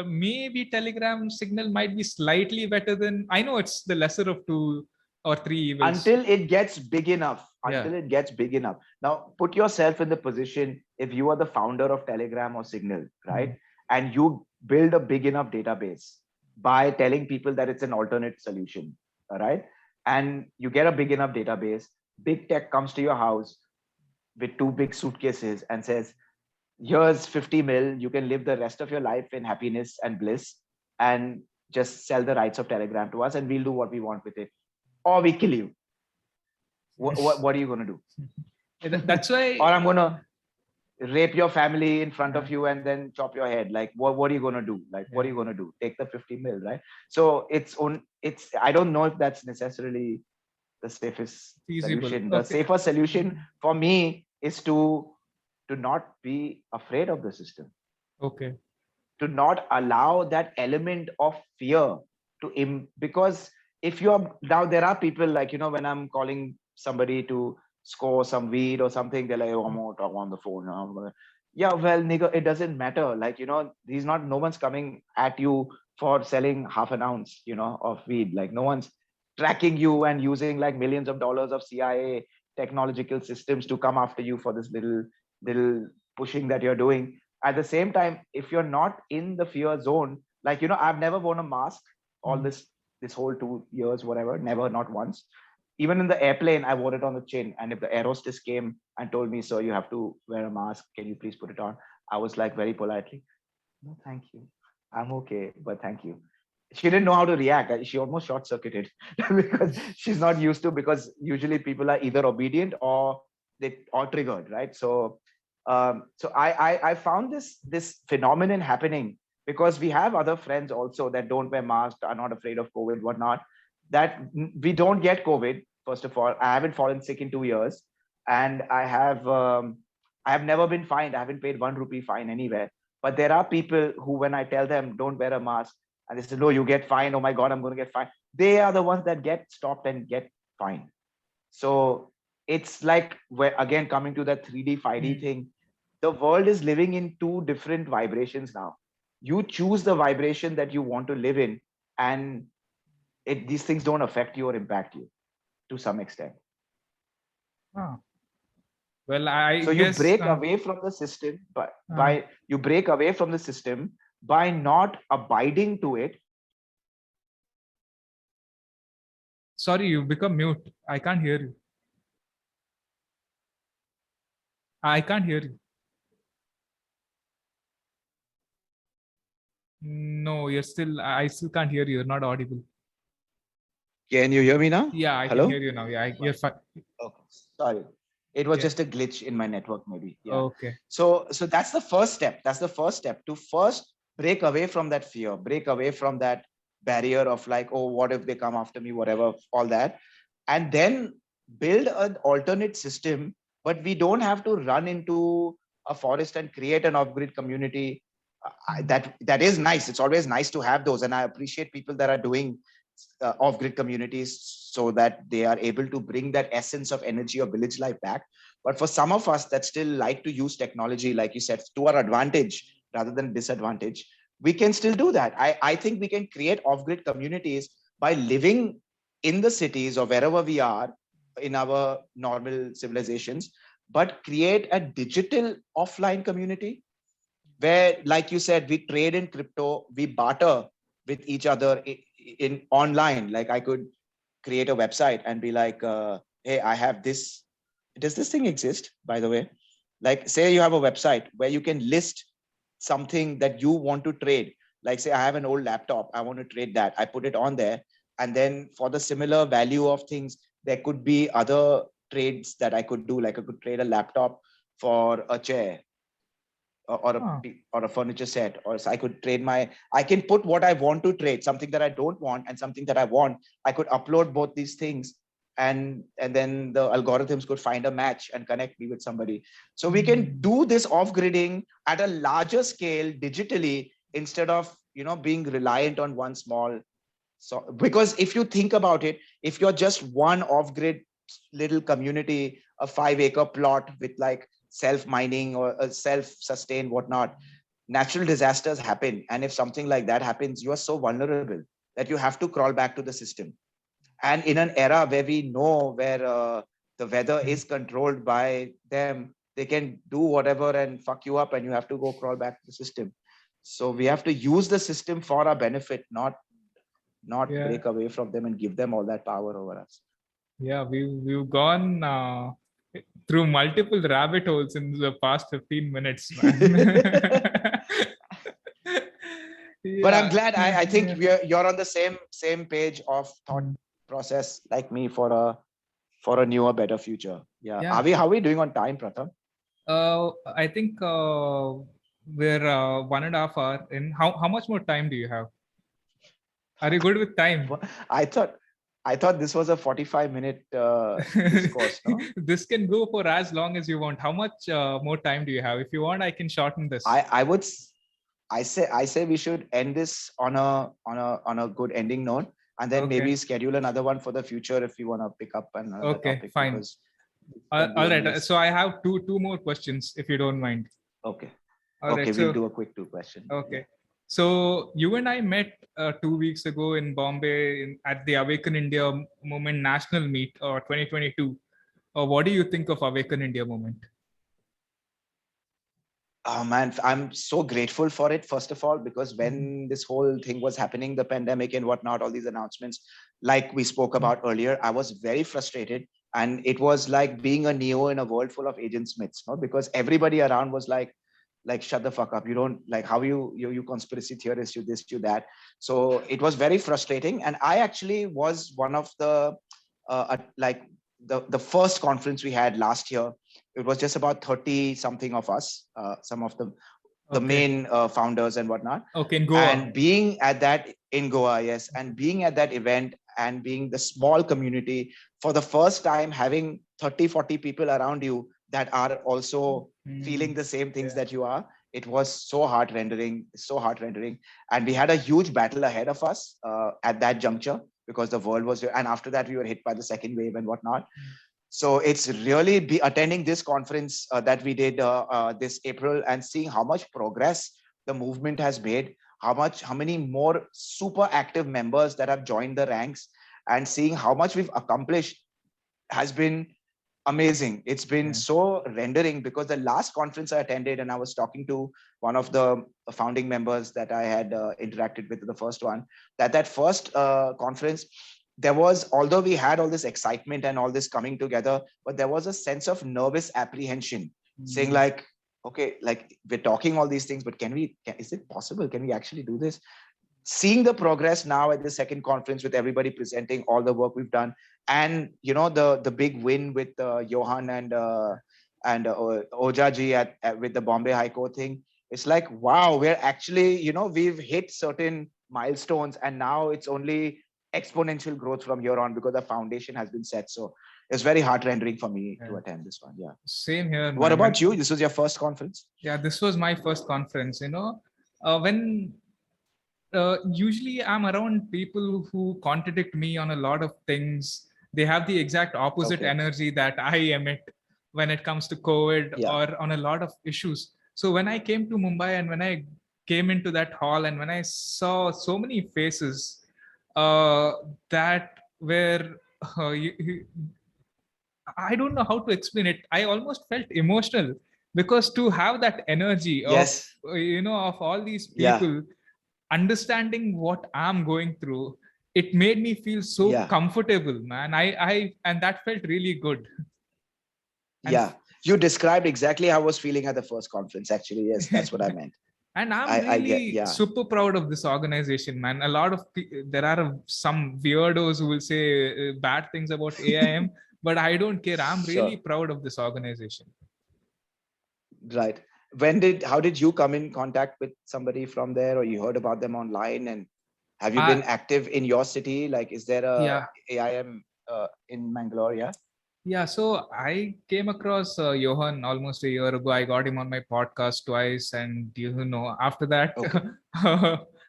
maybe Telegram Signal might be slightly better than, I know it's the lesser of 2 or 3 evils. Until it gets big enough. Now put yourself in the position, if you are the founder of Telegram or Signal, right? And you build a big enough database by telling people that it's an alternate solution, all right? And you get a big enough database, big tech comes to your house with 2 big suitcases and says, here's 50 mil, you can live the rest of your life in happiness and bliss, and just sell the rights of Telegram to us and we'll do what we want with it, or we kill you. What are you going to do? That's why. Or I'm going to rape your family in front of you and then chop your head. Like, what are you going to do? Like, what are you going to do? Take the 50 mil, right? So I don't know if that's necessarily the safest solution. The safer solution for me is to not be afraid of the system. Okay. To not allow that element of fear because if you're now, there are people like, when I'm calling somebody to score some weed or something, they're like, oh, I'm going to talk on the phone. Yeah, well, nigga, it doesn't matter. Like, no one's coming at you for selling half an ounce, of weed. Like, no one's tracking you and using like millions of dollars of CIA technological systems to come after you for this little pushing that you're doing. At the same time, if you're not in the fear zone, like, I've never worn a mask all this whole 2 years, whatever, never, not once. Even in the airplane, I wore it on the chin. And if the air hostess came and told me, sir, you have to wear a mask, can you please put it on? I was like, very politely, no, thank you. I'm okay, but thank you. She didn't know how to react. She almost short circuited because she's not used to, because usually people are either obedient or triggered, right? So I found this phenomenon happening because we have other friends also that don't wear masks, are not afraid of COVID, whatnot, that we don't get COVID. First of all, I haven't fallen sick in 2 years, and I have never been fined. I haven't paid 1 rupee fine anywhere. But there are people who, when I tell them don't wear a mask, and they say, no, you get fined. Oh my God, I'm going to get fined. They are the ones that get stopped and get fined. So it's like, again, coming to that 3D, 5D thing, the world is living in 2 different vibrations now. You choose the vibration that you want to live in, and these things don't affect you or impact you to some extent. Well, so you break away from the system, but you break away from the system by not abiding to it. Sorry, you become mute. I can't hear you. I can't hear you. No, I still can't hear you. You're not audible. Can you hear me now? Yeah, I can hear you now. Yeah, you're fine. Okay, sorry. It was just a glitch in my network, maybe. Yeah. Okay. So that's the first step. That's the first step, to first break away from that fear, break away from that barrier of like, oh, what if they come after me, whatever, all that. And then build an alternate system, but we don't have to run into a forest and create an off-grid community. That is nice. It's always nice to have those. And I appreciate people that are doing off-grid communities so that they are able to bring that essence of energy of village life back. But for some of us that still like to use technology, like you said, to our advantage rather than disadvantage, we can still do that. I think we can create off-grid communities by living in the cities or wherever we are in our normal civilizations, but create a digital offline community where, like you said, we trade in crypto, we barter with each other in online. Like I could create a website and be like, hey, I have this. Does this thing exist, by the way? Like, say you have a website where you can list something that you want to trade. Like, say I have an old laptop, I want to trade that. I put it on there. And then for the similar value of things, there could be other trades that I could do. Like I could trade a laptop for a chair or a furniture set, or so I could trade I can put what I want to trade, something that I don't want and something that I want. I could upload both these things, and then the algorithms could find a match and connect me with somebody. So we can do this off-gridding at a larger scale digitally instead of being reliant on one small. So because if you think about it, if you're just one off-grid little community, a 5-acre plot with like self-mining or a self-sustained whatnot, natural disasters happen. And if something like that happens, you are so vulnerable that you have to crawl back to the system. And in an era where we know where the weather is controlled by them, they can do whatever and fuck you up and you have to go crawl back to the system. So we have to use the system for our benefit, not break away from them and give them all that power over us. Yeah, we've gone through multiple rabbit holes in the past 15 minutes, man. But I'm glad. I think you're on the same page of thought process like me for a newer, better future. Yeah. How are we doing on time, Pratham? I think we're 1.5 hours in. How much more time do you have? Are you good with time? I thought this was a 45-minute discourse. No? This can go for as long as you want. How much more time do you have? If you want, I can shorten this. I say we should end this on a good ending note, and then maybe schedule another one for the future if you want to pick up another topic. Fine. All right. So I have two more questions, if you don't mind. Okay. We'll do a quick 2 questions. Okay. Yeah. So you and I met 2 weeks ago in Bombay at the Awaken India Movement National Meet 2022. What do you think of Awaken India Movement? Oh man, I'm so grateful for it, first of all, because when this whole thing was happening, the pandemic and whatnot, all these announcements, like we spoke about earlier, I was very frustrated. And it was like being a Neo in a world full of Agent Smiths, no? Because everybody around was like, shut the fuck up. You don't like how you conspiracy theorists, you this, you that. So it was very frustrating. And I actually was one of the, the first conference we had last year. It was just about 30 something of us, some of the main founders and whatnot. Okay, in Goa. And being at that in Goa, yes. And being at that event and being the small community for the first time, having 30, 40 people around you that are also feeling the same things that you are. It was so heart-rendering. And we had a huge battle ahead of us at that juncture because the world was, and after that we were hit by the second wave and whatnot. So it's really attending this conference that we did this April and seeing how much progress the movement has made, how many more super active members that have joined the ranks, and seeing how much we've accomplished has been amazing. It's been so rendering, because the last conference I attended, and I was talking to one of the founding members that I had interacted with, the first one, that first conference, there was, although we had all this excitement and all this coming together, but there was a sense of nervous apprehension, saying like, okay, like we're talking all these things, but is it possible? Can we actually do this? Seeing the progress now at the second conference with everybody presenting all the work we've done, and the big win with Johan and Ojaji with the Bombay High Court thing, it's like, wow, we're actually, we've hit certain milestones, and now it's only exponential growth from here on because the foundation has been set. So it's very heart-rendering for me to attend this one. Yeah. Same here. What about you? This was your first conference? Yeah, this was my first conference. When usually I'm around people who contradict me on a lot of things. They have the exact opposite energy that I emit when it comes to COVID or on a lot of issues. So when I came to Mumbai and when I came into that hall and when I saw so many faces that were I don't know how to explain it. I almost felt emotional because to have that energy of of all these people understanding what I'm going through, it made me feel so comfortable, man. I and that felt really good. And you described exactly how I was feeling at the first conference. Actually, yes, that's what I meant. And I'm really super proud of this organization, man. A lot of there are some weirdos who will say bad things about AIM, but I don't care. I'm really proud of this organization. Right. How did you come in contact with somebody from there, or you heard about them online? And have you been active in your city? Like, is there a AIM in Mangalore? Yeah, so I came across Johan almost a year ago. I got him on my podcast twice, and after that,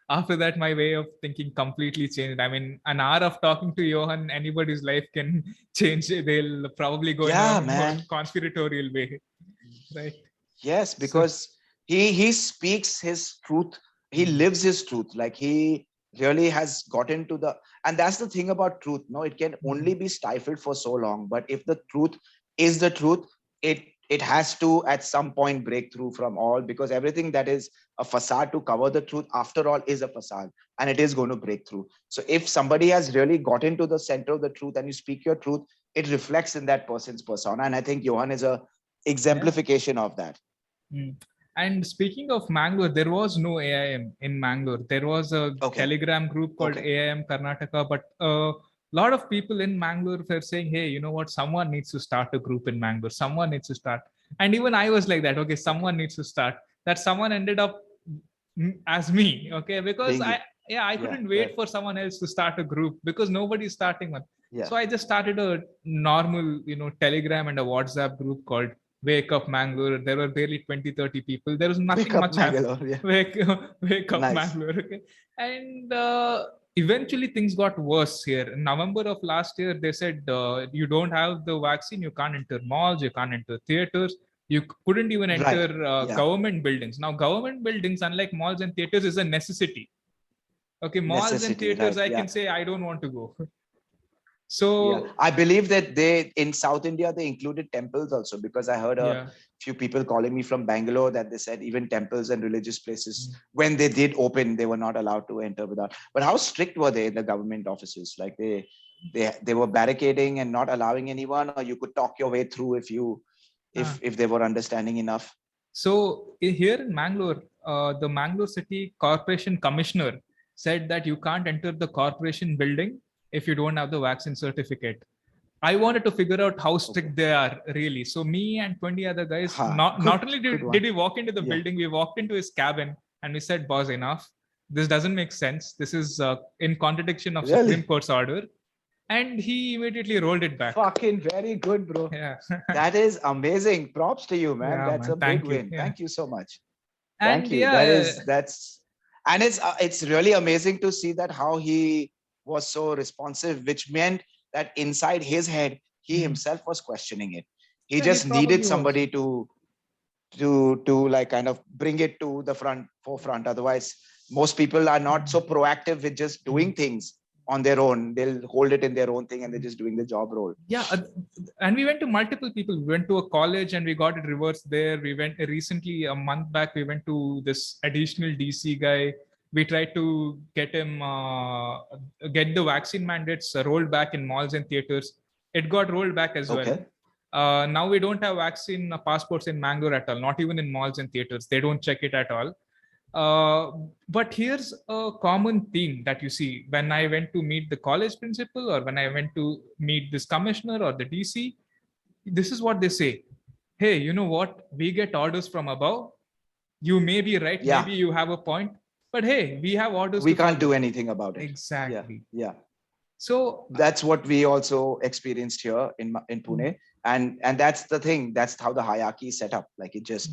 after that, my way of thinking completely changed. I mean, an hour of talking to Johan, anybody's life can change. They'll probably go in a more conspiratorial way, right? Yes, because he speaks his truth. He lives his truth. Like, he really has gotten to and that's the thing about truth. No, it can only be stifled for so long. But if the truth is the truth, it has to at some point break through from all, because everything that is a facade to cover the truth, after all, is a facade, and it is going to break through. So if somebody has really gotten to the center of the truth and you speak your truth, it reflects in that person's persona. And I think Johan is a exemplification of that. And speaking of Mangalore, there was no AIM in Mangalore. There was a Telegram group called AIM Karnataka, but a lot of people in Mangalore were saying, hey, you know what, someone needs to start a group in Mangalore. Someone needs to start. And even I was like that, okay, someone needs to start. That someone ended up as me, okay, because I couldn't wait for someone else to start a group because nobody's starting one. So I just started a normal, Telegram and a WhatsApp group called Wake Up Mangalore. There were barely 20-30 people. There was nothing much happening. Wake Up Mangalore. Okay. And eventually things got worse here. In November of last year, they said, you don't have the vaccine, you can't enter malls, you can't enter theaters. You couldn't even enter government buildings. Now, government buildings, unlike malls and theaters, is a necessity. Okay, malls and theaters, I can say I don't want to go. So I believe that in South India, they included temples also, because I heard a few people calling me from Bangalore that they said even temples and religious places, when they did open, they were not allowed to enter without. But how strict were they in the government offices? Like, they were barricading and not allowing anyone, or you could talk your way through if they were understanding enough? So here in Mangalore, the Mangalore City Corporation Commissioner said that you can't enter the corporation building if you don't have the vaccine certificate. I wanted to figure out how strict they are, really. So me and 20 other guys, not only did we walk into the building, we walked into his cabin and we said, boss, enough. This doesn't make sense. This is in contradiction of Supreme Court's order. And he immediately rolled it back. Fucking very good, bro. Yeah. That is amazing. Props to you, man. That's a big win. Thank you so much. Thank you. And it's really amazing to see that how he was so responsive, which meant that inside his head, he himself was questioning it. He just needed somebody to like kind of bring it to the forefront. Otherwise, most people are not so proactive with just doing things on their own. They'll hold it in their own thing and they're just doing the job role. Yeah. And we went to multiple people. We went to a college and we got it reversed there. We went recently, a month back, we went to this additional DC guy. We tried to get him, get the vaccine mandates rolled back in malls and theaters. It got rolled back as well. Now we don't have vaccine passports in Mangalore at all, not even in malls and theaters. They don't check it at all. But here's a common theme that you see when I went to meet the college principal or when I went to meet this commissioner or the DC. This is what they say. Hey, you know what? We get orders from above. You may be right. Maybe you have a point. But hey, we have orders. We can't do anything about it. Exactly. Yeah. So that's what we also experienced here in Pune. And that's the thing. That's how the hierarchy is set up. Like, it just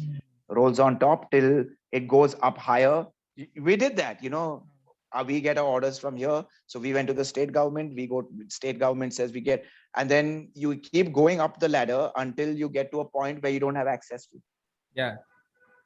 rolls on top till it goes up higher. We did that, we get our orders from here. So we went to the state government, state government says we get, and then you keep going up the ladder until you get to a point where you don't have access to. Yeah,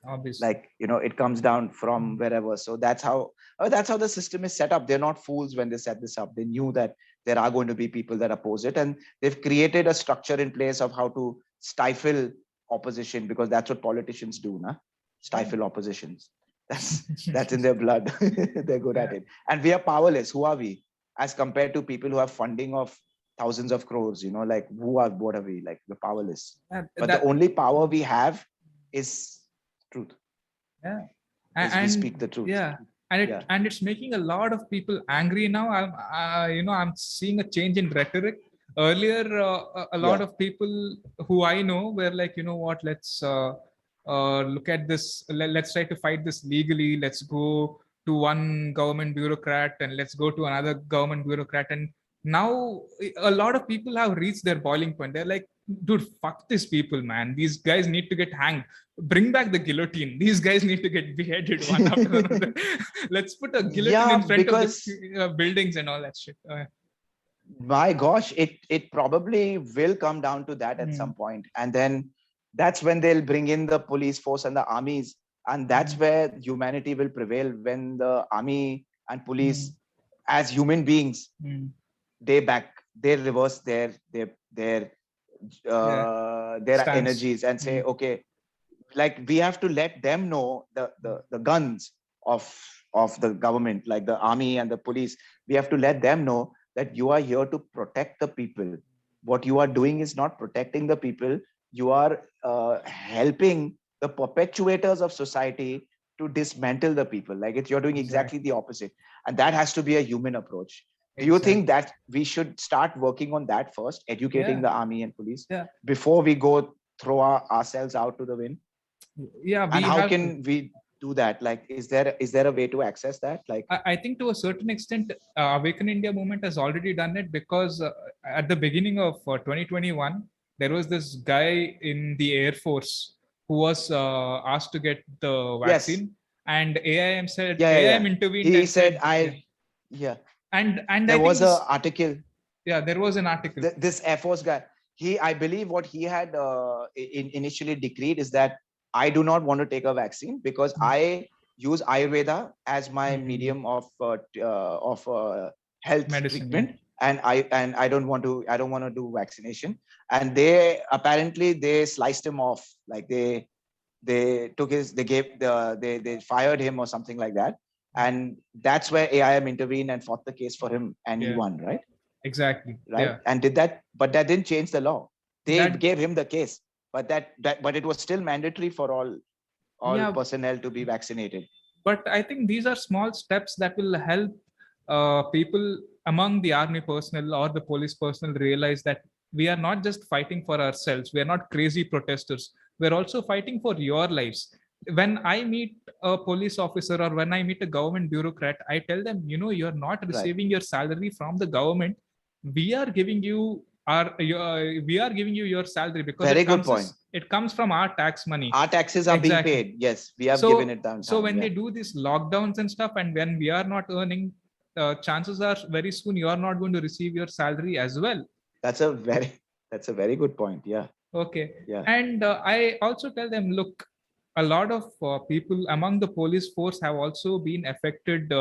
obviously. Like, it comes down from wherever. So that's how the system is set up. They're not fools when they set this up. They knew that there are going to be people that oppose it, and they've created a structure in place of how to stifle opposition, because that's what politicians do, na? Stifle oppositions. That's in their blood. They're good at it. And we are powerless. Who are we as compared to people who have funding of thousands of crores? Like, what are we? Like, we're powerless. But the only power we have is truth. Yeah, Is we speak the truth. Yeah, and it's making a lot of people angry now. I'm seeing a change in rhetoric. Earlier, a lot of people who I know were like, what, let's look at this. Let's try to fight this legally. Let's go to one government bureaucrat and let's go to another government bureaucrat. And now a lot of people have reached their boiling point. They're like, dude, fuck these people, man. These guys need to get hanged. Bring back the guillotine. These guys need to get beheaded one after another. Let's put a guillotine in front of the buildings and all that shit. My gosh, it probably will come down to that at some point. And then that's when they'll bring in the police force and the armies. And that's where humanity will prevail, when the army and police, as human beings, they reverse their energies and say, okay, like, we have to let them know, the guns of the government, like the army and the police, we have to let them know that you are here to protect the people. What you are doing is not protecting the people. You are helping the perpetuators of society to dismantle the people. Like, you're doing exactly the opposite. And that has to be a human approach. Do you think that we should start working on that first, educating the army and police, before we go throw ourselves out to the wind? Yeah. And how can we do that? Like, is there a way to access that? Like, I think to a certain extent, Awaken India Movement has already done it, because at the beginning of 2021, there was this guy in the Air Force who was asked to get the vaccine, and AIM said, AIM intervened. He said, And there was an article. Yeah, there was an article. This Air Force guy, I believe what he had initially decreed is that I do not want to take a vaccine because I use Ayurveda as my medium of health treatment, and I don't want to do vaccination. And they sliced him off. Like, they fired him or something like that. And that's where AIM intervened and fought the case for him, and he won, right? Exactly. Right. Yeah. And but that didn't change the law. They gave him the case, but it was still mandatory for all personnel to be vaccinated. But I think these are small steps that will help people among the army personnel or the police personnel realize that we are not just fighting for ourselves. We are not crazy protesters. We're also fighting for your lives. When I meet a police officer or when I meet a government bureaucrat, I tell them, you're not receiving your salary from the government. We are giving you your salary because it comes from our tax money. Our taxes are being paid. Yes, we have given it down. So when they do these lockdowns and stuff, and when we are not earning, chances are very soon you are not going to receive your salary as well. That's a very good point. Yeah. Okay. Yeah. And I also tell them, look, a lot of people among the police force have also been affected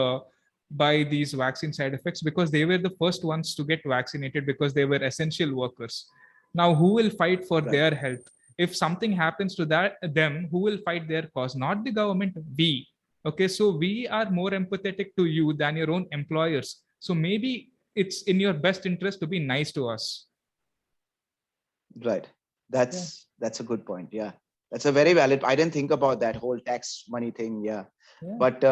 by these vaccine side effects, because they were the first ones to get vaccinated because they were essential workers. Now, who will fight for their health? If something happens to them, who will fight their cause? Not the government, we. Okay, so we are more empathetic to you than your own employers. So maybe it's in your best interest to be nice to us. Right. That's a good point. Yeah. That's a very valid. I didn't think about that whole tax money thing. Yeah. But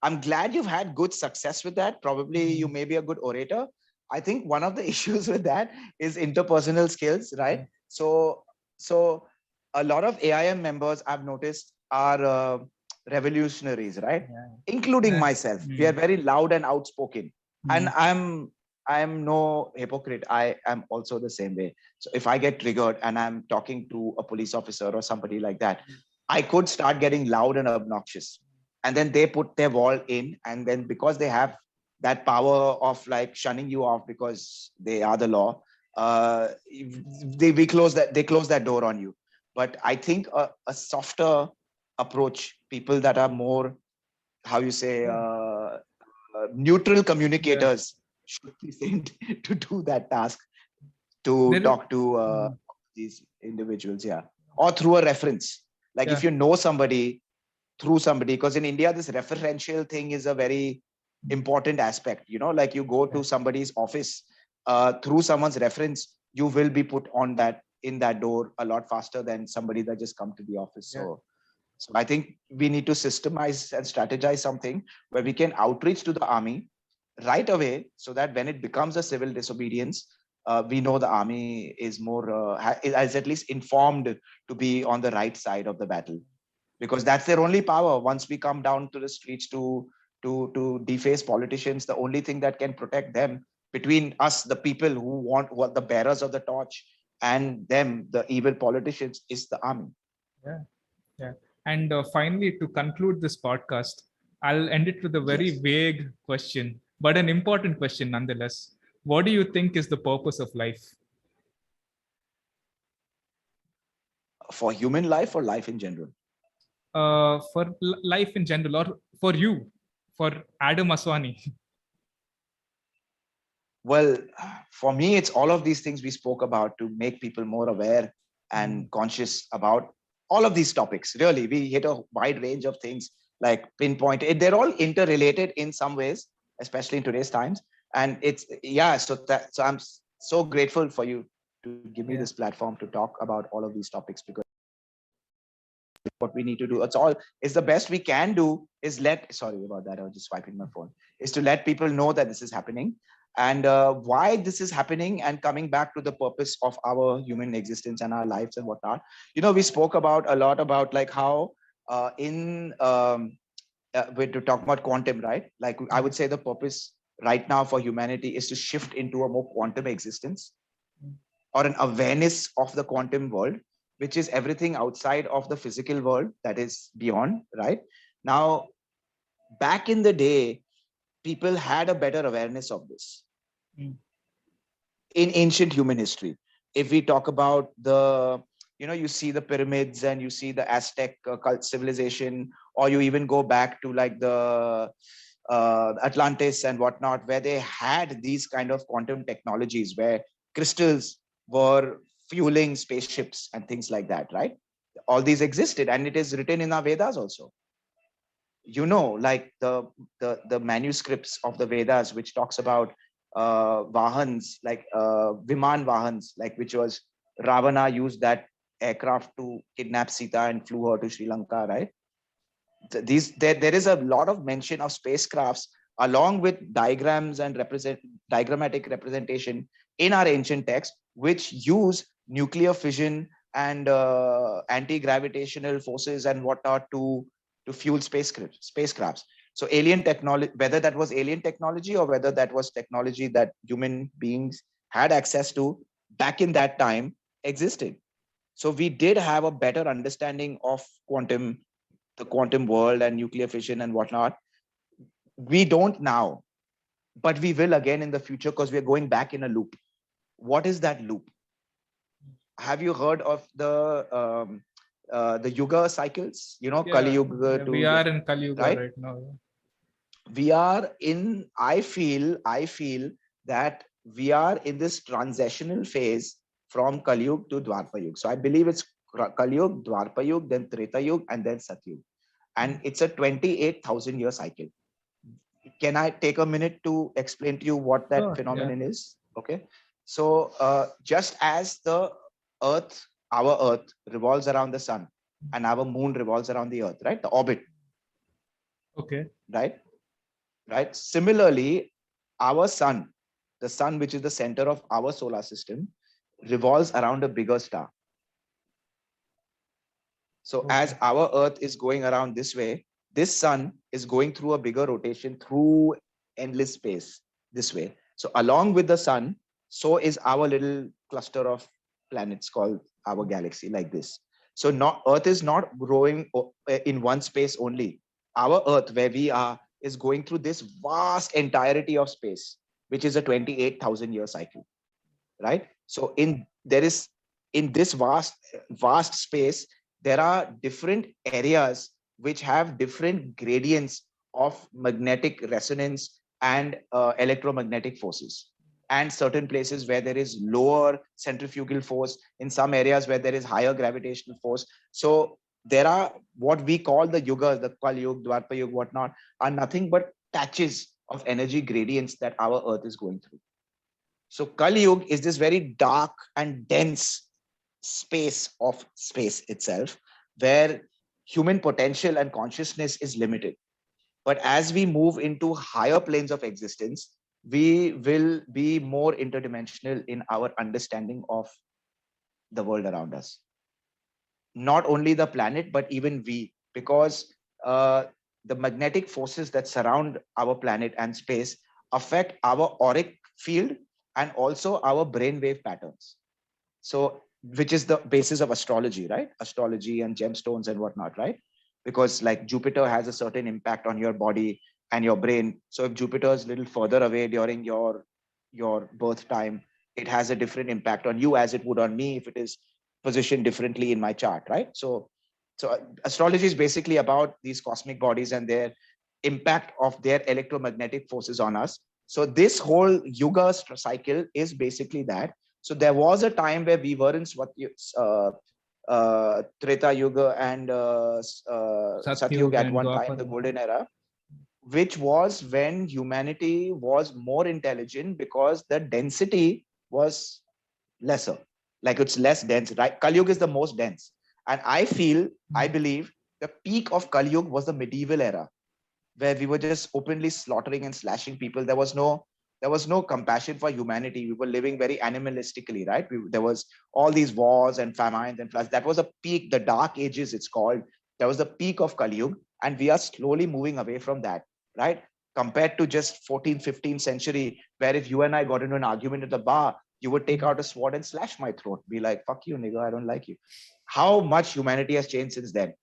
I'm glad you've had good success with that. Probably you may be a good orator. I think one of the issues with that is interpersonal skills, right? So a lot of AIM members I've noticed are revolutionaries, right? Including myself. We are very loud and outspoken, and I'm no hypocrite. I am also the same way. So if I get triggered and I'm talking to a police officer or somebody like that, I could start getting loud and obnoxious. and then they put their wall in, and then because they have that power of like shunning you off because they are the law, they close that door on you. But I think a softer approach, people that are more, how you say, neutral Yeah. communicators should be sent to do that task, to There, talk to these individuals, yeah, or through a reference. Like yeah. if you know somebody, through somebody, because in India this referential thing is a very important aspect. Like you go Yeah. to somebody's office, through someone's reference, you will be put on that in that door a lot faster than somebody that just come to the office. Yeah. So I think we need to systemize and strategize something where we can outreach to the army right away, so that when it becomes a civil disobedience, we know the army is more is at least informed to be on the right side of the battle, because that's their only power. Once we come down to the streets to deface politicians, the only thing that can protect them between us, the people who are the bearers of the torch, and them, the evil politicians, is the army. Yeah. Yeah. And finally, to conclude this podcast, I'll end it with a very Yes. vague question, but an important question nonetheless. What do you think is the purpose of life? For human life or life in general? For life in general, or for you, for Adam Aswani? Well, for me, it's all of these things we spoke about to make people more aware and conscious about all of these topics. Really, we hit a wide range of things, like pinpoint it. They're all interrelated in some ways, especially in today's times. And it's, yeah, so I'm so grateful for you to give me this Yeah. platform to talk about all of these topics, because what we need to do, it's all, is the best we can do is sorry about that, I was just swiping my phone, is to let people know that this is happening, and why this is happening, and coming back to the purpose of our human existence and our lives and whatnot. We spoke about a lot about like how in we're to talk about quantum, right? Like I would say the purpose right now for humanity is to shift into a more quantum existence, or an awareness of the quantum world, which is everything outside of the physical world, that is beyond, right? Now, back in the day, people had a better awareness of this Mm. in ancient human history. If we talk about you see the pyramids, and you see the Aztec cult civilization, or you even go back to like the Atlantis and whatnot, where they had these kind of quantum technologies where crystals were fueling spaceships and things like that, right? All these existed, and it is written in our Vedas also. Like the manuscripts of the Vedas, which talks about Vahans, like Viman Vahans, like which was Ravana used that aircraft to kidnap Sita and flew her to Sri Lanka, right? There is a lot of mention of spacecrafts along with diagrams and diagrammatic representation in our ancient text, which use nuclear fission and anti-gravitational forces and whatnot to fuel spacecrafts. So alien technology, whether that was alien technology or whether that was technology that human beings had access to back in that time, existed. So we did have a better understanding of the quantum world and nuclear fission and whatnot. We don't now, but we will again in the future, because we're going back in a loop. What is that loop? Have you heard of the yuga cycles? Kali Yeah. Yuga Yeah, we to are in Kali Yuga right. right now. We are in. I feel that we are in this transitional phase from Kali Yuga to Dwapar Yuga. So I believe it's Kali Yuga, Dwapar Yuga, then Treta Yuga, and then Satyuga, and it's a 28,000-year cycle. Can I take a minute to explain to you what that Sure. Yeah. phenomenon is? Okay. So just as the Earth, our Earth revolves around the sun, and our moon revolves around the Earth, right? The orbit, Okay. right? Right. Similarly, our sun, the sun, which is the center of our solar system, revolves around a bigger star. So Okay. as our Earth is going around this way, this sun is going through a bigger rotation through endless space this way. So along with the sun, so is our little cluster of planets called our galaxy, like this. So not Earth is not growing in one space only. our Earth, where we are, is going through this vast entirety of space, which is a 28,000 year cycle, right? So in this vast space, there are different areas which have different gradients of magnetic resonance and electromagnetic forces, and certain places where there is lower centrifugal force, in some areas where there is higher gravitational force. So there are what we call the yugas, the Kal Yuga, Dwapar Yuga, whatnot, are nothing but patches of energy gradients that our Earth is going through. So Kali Yuga is this very dark and dense space of space itself, where human potential and consciousness is limited. But as we move into higher planes of existence, we will be more interdimensional in our understanding of the world around us. Not only the planet, but even we, because the magnetic forces that surround our planet and space affect our auric field and also our brainwave patterns. So, which is the basis of astrology, right? Astrology and gemstones and whatnot, right? Because like Jupiter has a certain impact on your body and your brain. So if Jupiter is a little further away during your birth time, it has a different impact on you as it would on me if it is positioned differently in my chart, right? So astrology is basically about these cosmic bodies and their impact of their electromagnetic forces on us. So this whole yuga cycle is basically that. So there was a time where we were in Treta Yuga and Satyuga Satyuga at and one time, Dwapar. the golden era, which was when humanity was more intelligent because the density was lesser. Like it's less dense, right? Kali Yuga is the most dense. And I believe the peak of Kali Yuga was the medieval era, where we were just openly slaughtering and slashing people. There was no compassion for humanity. We were living very animalistically, right? There was all these wars and famines and floods. That was a peak, the dark ages it's called. That was the peak of Kali Yuga, and we are slowly moving away from that, right? Compared to just 14th 15th century, where if you and I got into an argument at the bar, you would take out a sword and slash my throat, be like, fuck you, nigga, I don't like you. How much humanity has changed since then.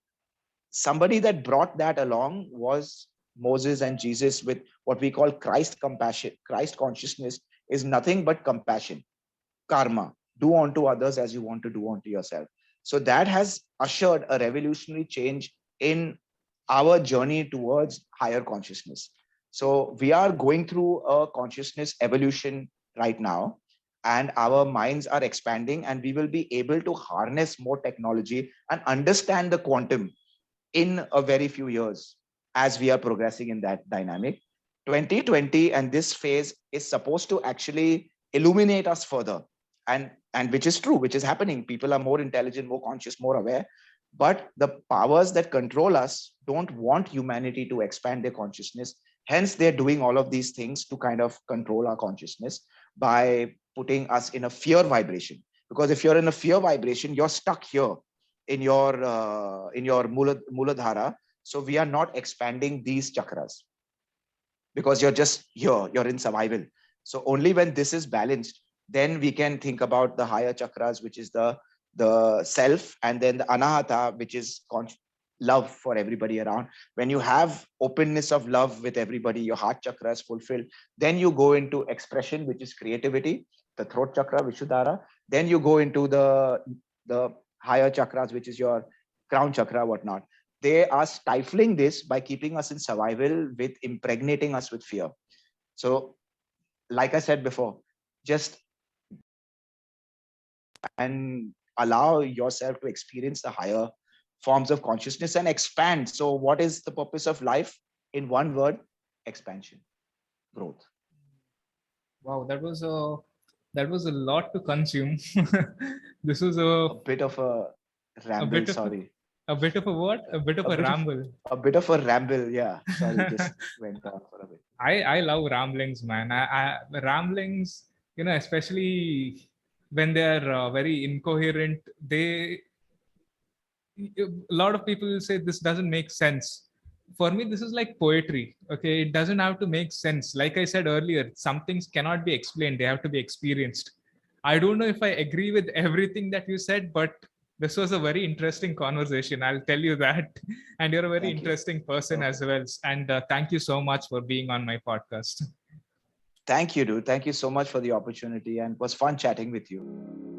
Somebody that brought that along was Moses and Jesus, with what we call Christ compassion. Christ consciousness is nothing but compassion, karma. Do unto others as you want to do unto yourself. So that has ushered a revolutionary change in our journey towards higher consciousness. So we are going through a consciousness evolution right now, and our minds are expanding, and we will be able to harness more technology and understand the quantum in a very few years as we are progressing in that dynamic. 2020 and this phase is supposed to actually illuminate us further, and which is true, which is happening. People are more intelligent, more conscious, more aware, but the powers that control us don't want humanity to expand their consciousness. Hence they're doing all of these things to kind of control our consciousness by putting us in a fear vibration. Because if you're in a fear vibration, you're stuck here in your muladhara. So we are not expanding these chakras because you're just here, you're in survival. So only when this is balanced, then we can think about the higher chakras, which is the self, and then the anahata, which is love for everybody around. When you have openness of love with everybody, your heart chakra is fulfilled. Then you go into expression, which is creativity, the throat chakra, Vishuddhara. Then you go into the higher chakras, which is your crown chakra, whatnot. They are stifling this by keeping us in survival, with impregnating us with fear. So, like I said before, just and allow yourself to experience the higher forms of consciousness and expand. So, what is the purpose of life? In one word, expansion, growth. Wow, that was a lot to consume. This was A bit of a a ramble, bit of sorry. a bit of a what? A bit of A a bit of ramble. a bit of a ramble, yeah. Sorry, just went on for a bit. I love ramblings, man. Ramblings, especially when they're very incoherent. A lot of people will say this doesn't make sense. For me, this is like poetry. Okay, it doesn't have to make sense. Like I said earlier, some things cannot be explained; they have to be experienced. I don't know if I agree with everything that you said, but This was a very interesting conversation. I'll tell you that. And you're a very Thank you. interesting person as well. And thank you so much for being on my podcast. Thank you, dude. Thank you so much for the opportunity, and it was fun chatting with you.